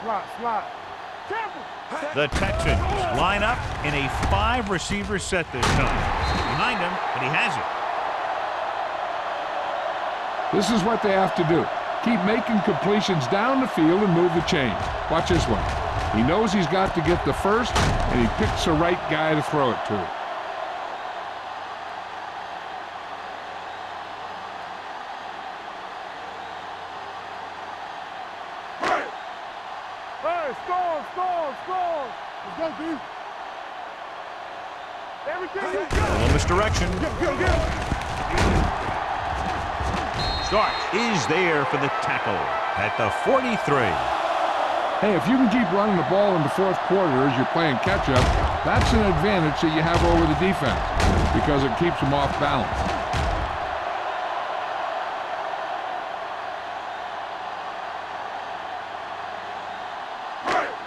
Slot. Careful. The Texans line up in a 5-receiver set this time. Behind him, but he has it. This is what they have to do. Keep making completions down the field and move the chains. Watch this one. He knows he's got to get the first, and he picks the right guy to throw it to. Hey, score. Let's go, D. Everything you A got. little misdirection. Get. Starks is there for the tackle at the 43. Hey, if you can keep running the ball in the fourth quarter as you're playing catch-up, that's an advantage that you have over the defense because it keeps them off balance.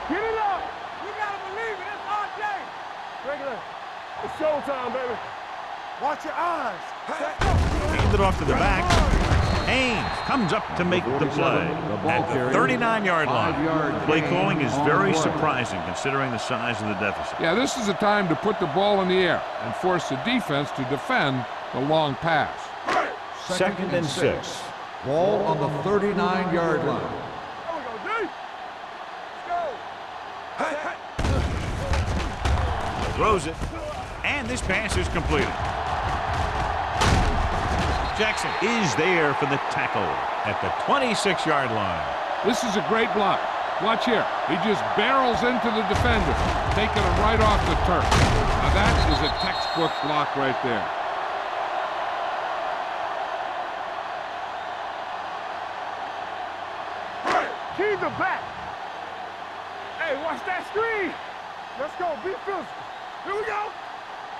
Get it up. You gotta believe it. It's our day. Regular. It's showtime, baby. Watch your eyes. Hand it off to the back. Haynes comes up to make the play at the 39-yard line. Play calling is very surprising considering the size of the deficit. Yeah, this is the time to put the ball in the air and force the defense to defend the long pass. Second and 6. Ball on the 39-yard line. There we go, D. Let's go. Throws it, and this pass is completed. Jackson is there for the tackle at the 26-yard line. This is a great block. Watch here. He just barrels into the defender, taking him right off the turf. Now that is a textbook block right there. Keys are back. Hey, watch that screen. Let's go. Be physical. Here we go.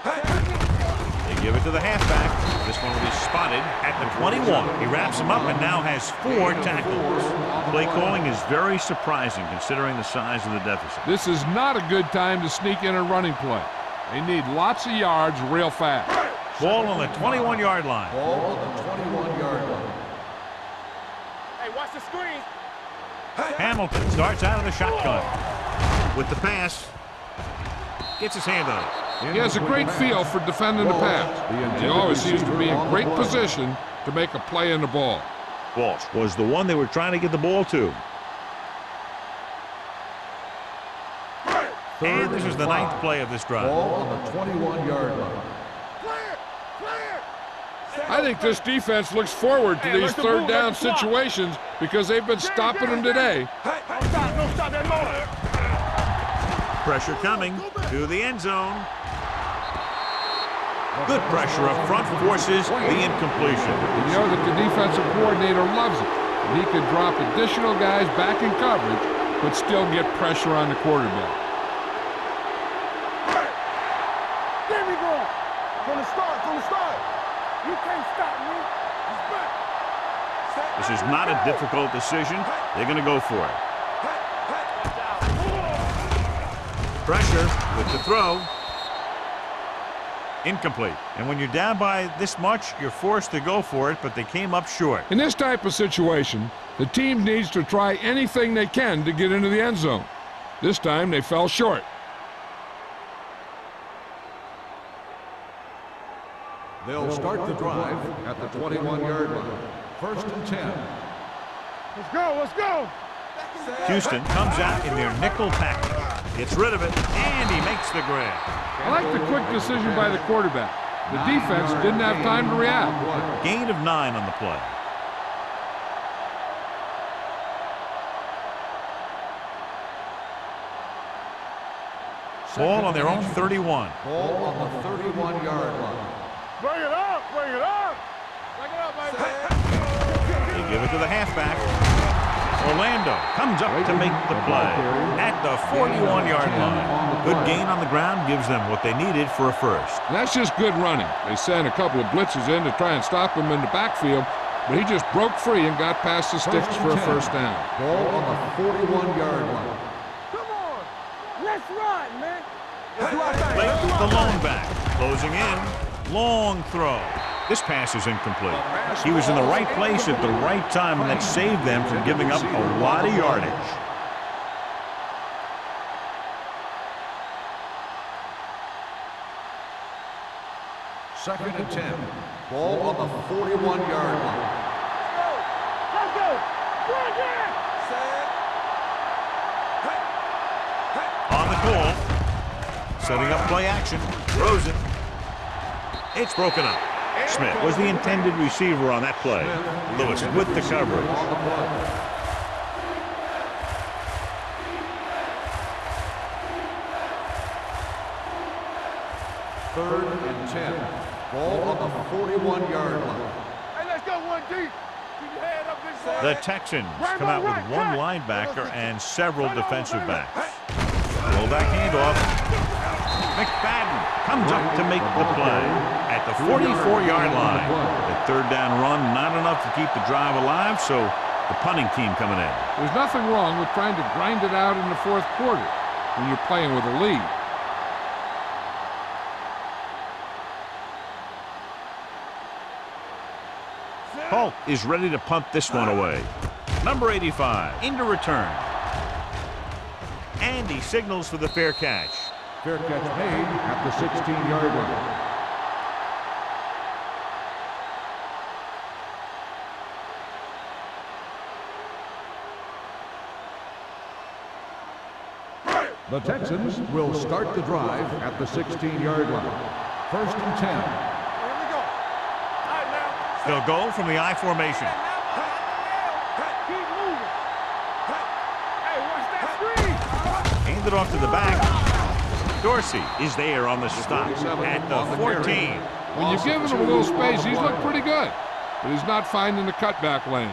They give it to the halfback. This one will be spotted at the 21. He wraps him up and now has 4 tackles. Play calling is very surprising considering the size of the deficit. This is not a good time to sneak in a running play. They need lots of yards real fast. Ball on the 21-yard line. Ball on the 21-yard line. Hey, watch the screen. Hamilton starts out of the shotgun. With the pass, gets his hand on it. He has a great feel for defending the pass. He always seems to be in great position to make a play in the ball. Walsh was the one they were trying to get the ball to. And this is the 9th play of this drive. Ball on the 21-yard line. I think this defense looks forward to these third down situations because they've been stopping them today. Don't stop that motor. Pressure coming to the end zone. Good pressure up front forces the incompletion. You know that the defensive coordinator loves it. He could drop additional guys back in coverage, but still get pressure on the quarterback. There we go. From the start. You can't stop me. He's back. This is not a difficult decision. They're going to go for it. Pressure with the throw. Incomplete. And when you're down by this much, you're forced to go for it, but they came up short. In this type of situation, the team needs to try anything they can to get into the end zone. This time, they fell short. They'll start the drive at the 21-yard line. First and 10. Let's go. Houston comes out in their nickel package. Gets rid of it, and he makes the grab. I like the quick decision by the quarterback. The defense didn't have time to react. Gain of 9 on the play. Ball on their own 31. Ball on the 31-yard line. Bring it up. Bring it up, baby. They give it to the halfback. Orlando comes up to make the play at the 41-yard line. Good gain on the ground gives them what they needed for a first. And that's just good running. They sent a couple of blitzes in to try and stop him in the backfield, but he just broke free and got past the sticks for a first down. Ball on the 41-yard line. Come on. Let's run, man. Late the lone back. Closing in. Long throw. This pass is incomplete. He was in the right place at the right time, and that saved them from giving up a lot of yardage. Second and 10. Ball on the 41-yard line. Let's go. Go again. On the call. Setting up play action. Throws it. It's broken up. Smith was the intended receiver on that play. Lewis with the coverage. On the play. Third and 10. Ball on the 41-yard line. Hey, let's go one deep. Keep your head up this side. The Texans come out with one linebacker and several defensive backs. Roll back handoff. McFadden comes up to make the play at the 44-yard line. The third down run, not enough to keep the drive alive, so the punting team coming in. There's nothing wrong with trying to grind it out in the fourth quarter when you're playing with a lead. Polk is ready to punt this one away. Number 85 into return. And he signals for the fair catch. Fair catch made at the 16-yard line. The Texans will start the drive at the 16-yard line. First and 10. Here we go. All right, now. They'll go from the I formation. Keep moving. Hey, watch that screen. Handed off to the back. Dorsey is there on the stop at the 14. When you've given him a little space, he's looked pretty good, but he's not finding the cutback lane.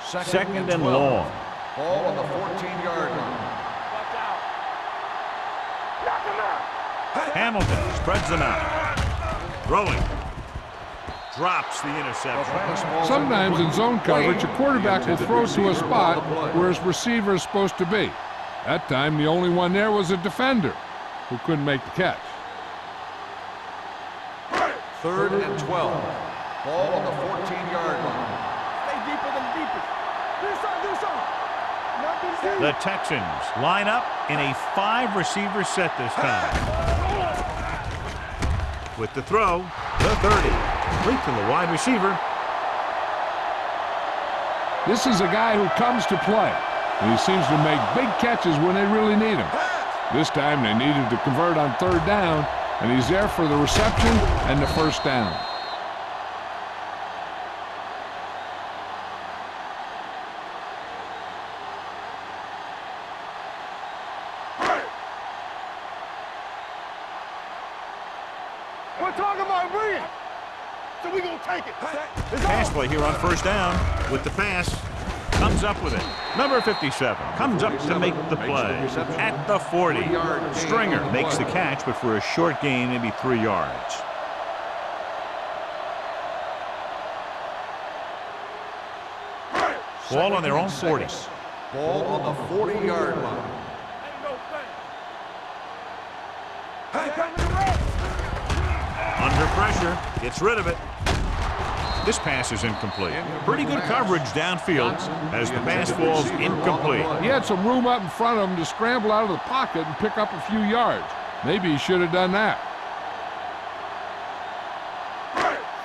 Second and long. Ball on the 14-yard line. Watch out. Knock him out. Hamilton spreads them out. Throwing. Drops the interception. Sometimes in zone coverage, a quarterback will throw to a spot where his receiver is supposed to be. That time, the only one there was a defender who couldn't make the catch. Third and 12. Ball on the 14-yard line. Stay deeper than deepest. Do something, do something. Nothing deep. The Texans line up in a 5-receiver set this time. With the throw, the 30. Complete to the wide receiver. This is a guy who comes to play, and he seems to make big catches when they really need him. This time they needed to convert on third down, and he's there for the reception and the first down. We're talking about brilliant. So we gonna take it. Pass play here on first down with the pass. Comes up with it. Number 57 comes up to make the play at the 40. Stringer makes the catch, but for a short gain, maybe 3 yards. Ball on their own 40. Ball on the 40-yard line. Ain't no thing. Under pressure, gets rid of it. This pass is incomplete. Pretty good coverage downfield as the pass falls incomplete. He had some room up in front of him to scramble out of the pocket and pick up a few yards. Maybe he should have done that.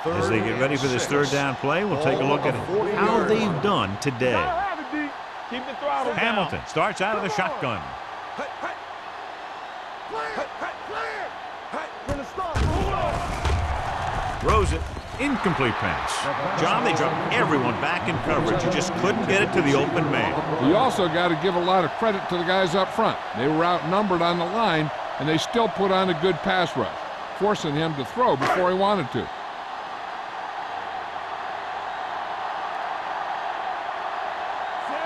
As they get ready for this third down play, we'll take a look at how they've done today. Have it deep. Keep the throttle down. Hamilton starts out of the shotgun. From the start. Throws it. Incomplete pass. John, they dropped everyone back in coverage. You just couldn't get it to the open man. You also got to give a lot of credit to the guys up front. They were outnumbered on the line, and they still put on a good pass rush, forcing him to throw before he wanted to.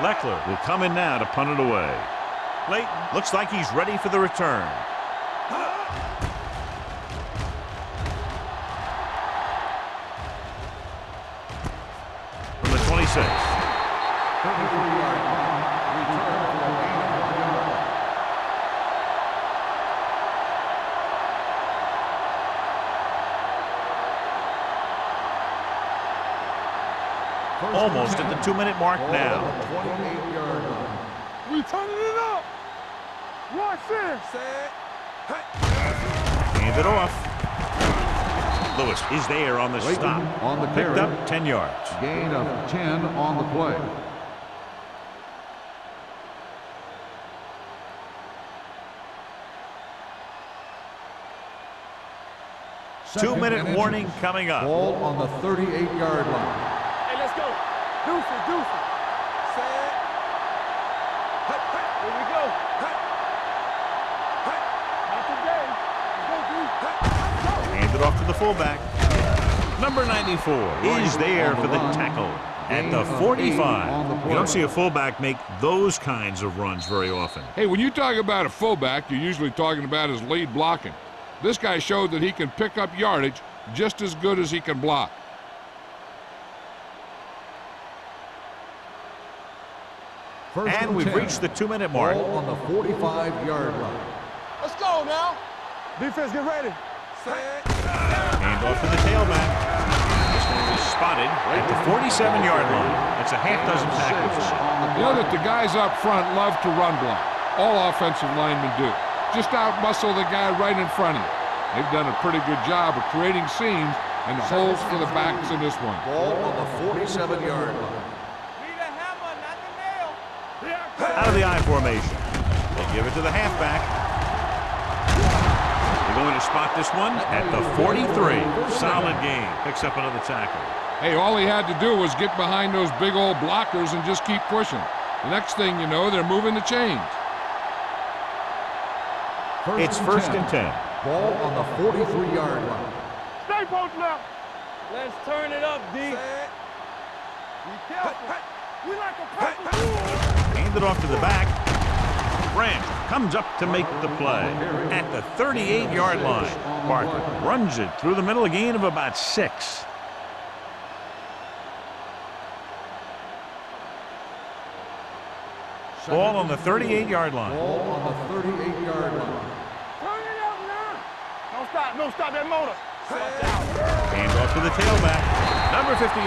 Leckler will come in now to punt it away. Clayton looks like he's ready for the return. From the 26. Almost at the 2-minute mark now. 28-yard line. We turning it up. Watch this. Hand it off. Lewis is there on the Layton stop. on the Picked carry. up 10 yards. Gain of 10 on the play. Two-minute warning coming up. Ball on the 38-yard line. Hey, let's go. Deuce it, deuce it. Set. Here we go. Not today. Let's go, Deuce. Hand it off to the fullback. Number 94 is there for the tackle at the 45. You don't see a fullback make those kinds of runs very often. Hey, when you talk about a fullback, you're usually talking about his lead blocking. This guy showed that he can pick up yardage just as good as he can block. And we've reached the 2-minute mark. Ball on the 45-yard line. Let's go now. Defense, get ready. Hand off to the tailback. This one is spotted at the 47-yard line. That's a half dozen tackles. You know that the guys up front love to run block. All offensive linemen do. Just out-muscle the guy right in front of you. They've done a pretty good job of creating seams and holes for the backs in this one. Ball on the 47-yard line. Be the hammer, not the nail. Out of the I formation. They give it to the halfback. They're going to spot this one at the 43. Solid game. Picks up another tackle. Hey, all he had to do was get behind those big old blockers and just keep pushing. The next thing you know, they're moving the chains. It's first and 10. Ball on the 43-yard line. Stay posted up. Let's turn it up, D. Be careful. We like a purple rule. Hand it off to the back. Branch comes up to make the play at the 38-yard line. Barker runs it through the middle, a gain of about 6. Ball on the 38-yard line. Ball on the 38-yard line. Turn it up now. Don't stop that motor. Hand off to the tailback. Number 58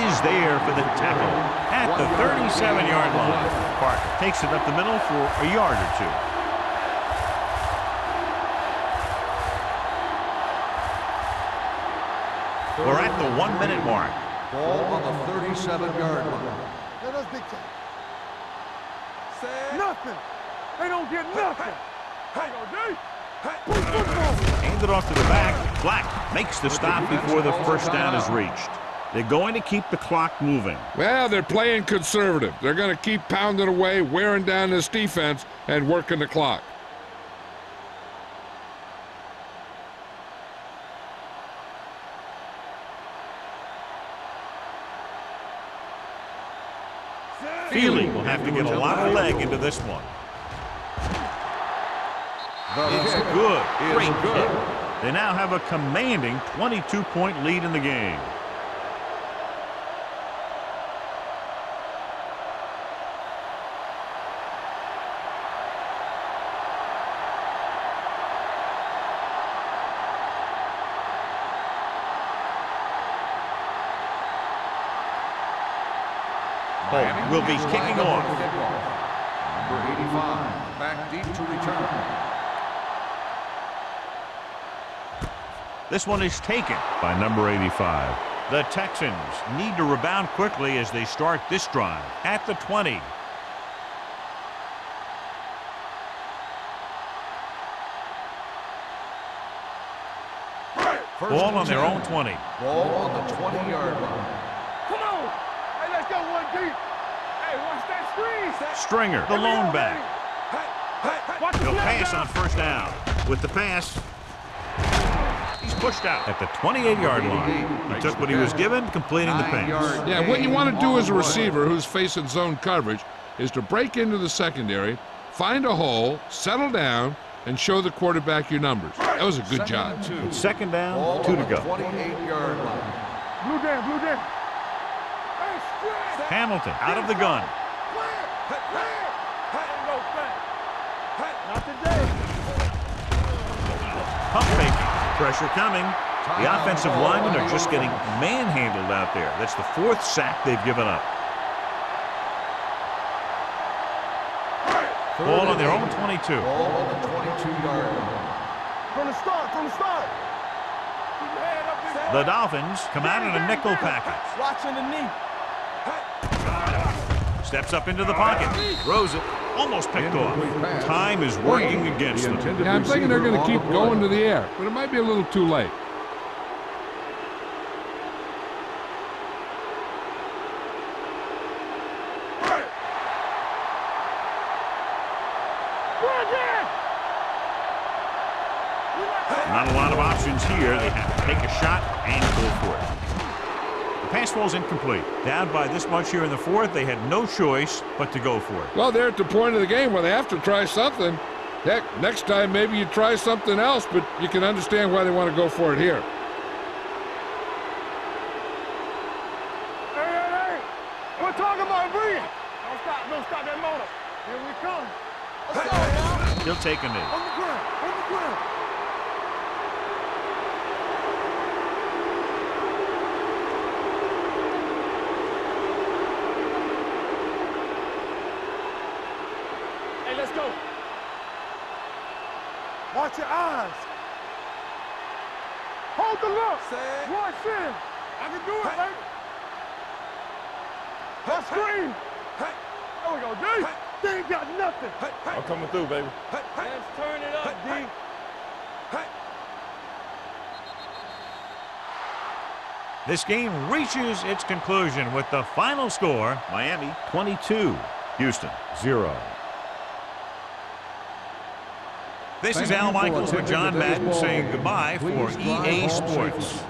is there for the tackle at the 37-yard line. Parker takes it up the middle for a yard or two. We're at the 1-minute mark. Ball on the 37-yard line. Let us dictate. Nothing. They don't get nothing. Hang on, D. Push football. Hand it off to the back. Black makes the stop before the first down is reached. They're going to keep the clock moving. Well, they're playing conservative. They're going to keep pounding away, wearing down this defense, and working the clock. Feely will have to get a lot of leg into this one. It's good. Great kick. They now have a commanding 22-point lead in the game. Will be kicking off. Number 85, back deep to return. This one is taken by number 85. The Texans need to rebound quickly as they start this drive at the 20. Ball on their own 20. Ball on the 20-yard line. Come on. Hey, let's go one deep. Hey, watch that screen. Stringer, the lone back. Watch the He'll flag pass down. on first down. With the pass, he's pushed out at the 28-yard line. He took what he was given, completing the pass. Yeah, what you want to do as a receiver who's facing zone coverage is to break into the secondary, find a hole, settle down, and show the quarterback your numbers. That was a good job. It's second down, Ball 2 on to the go. 28-yard line. Blue down, blue down. Hey, straight. Hamilton out of the gun. Not today. Pump faking. Pressure coming. The offensive linemen are just getting manhandled out there. That's the 4th sack they've given up. Ball on their own 22. Ball on the 22-yard line. From the start. The Dolphins come out in a nickel package. Watch underneath. Steps up into the pocket. Throws it. Almost picked off. Time is working against them. Yeah, I'm thinking they're going to keep going to the air, but it might be a little too late. Not a lot of options here. They have to take a shot and go for it. The pass ball's incomplete. Down by this much here in the 4th, they had no choice but to go for it. Well, they're at the point of the game where they have to try something. Heck, next time maybe you try something else, but you can understand why they want to go for it here. Hey. We're talking about bringing. Don't stop that motor. Here we come. Let's go, y'all. He'll take a knee. On the ground. Hey, let's go. Watch your eyes. Hold the look. Watch in. I can do it, baby. Let's scream. There we go, D. They ain't got nothing. I'm coming through, baby. Let's turn it up, D. This game reaches its conclusion with the final score, Miami 22, Houston 0. This is Al Michaels with John Madden saying goodbye for EA Sports.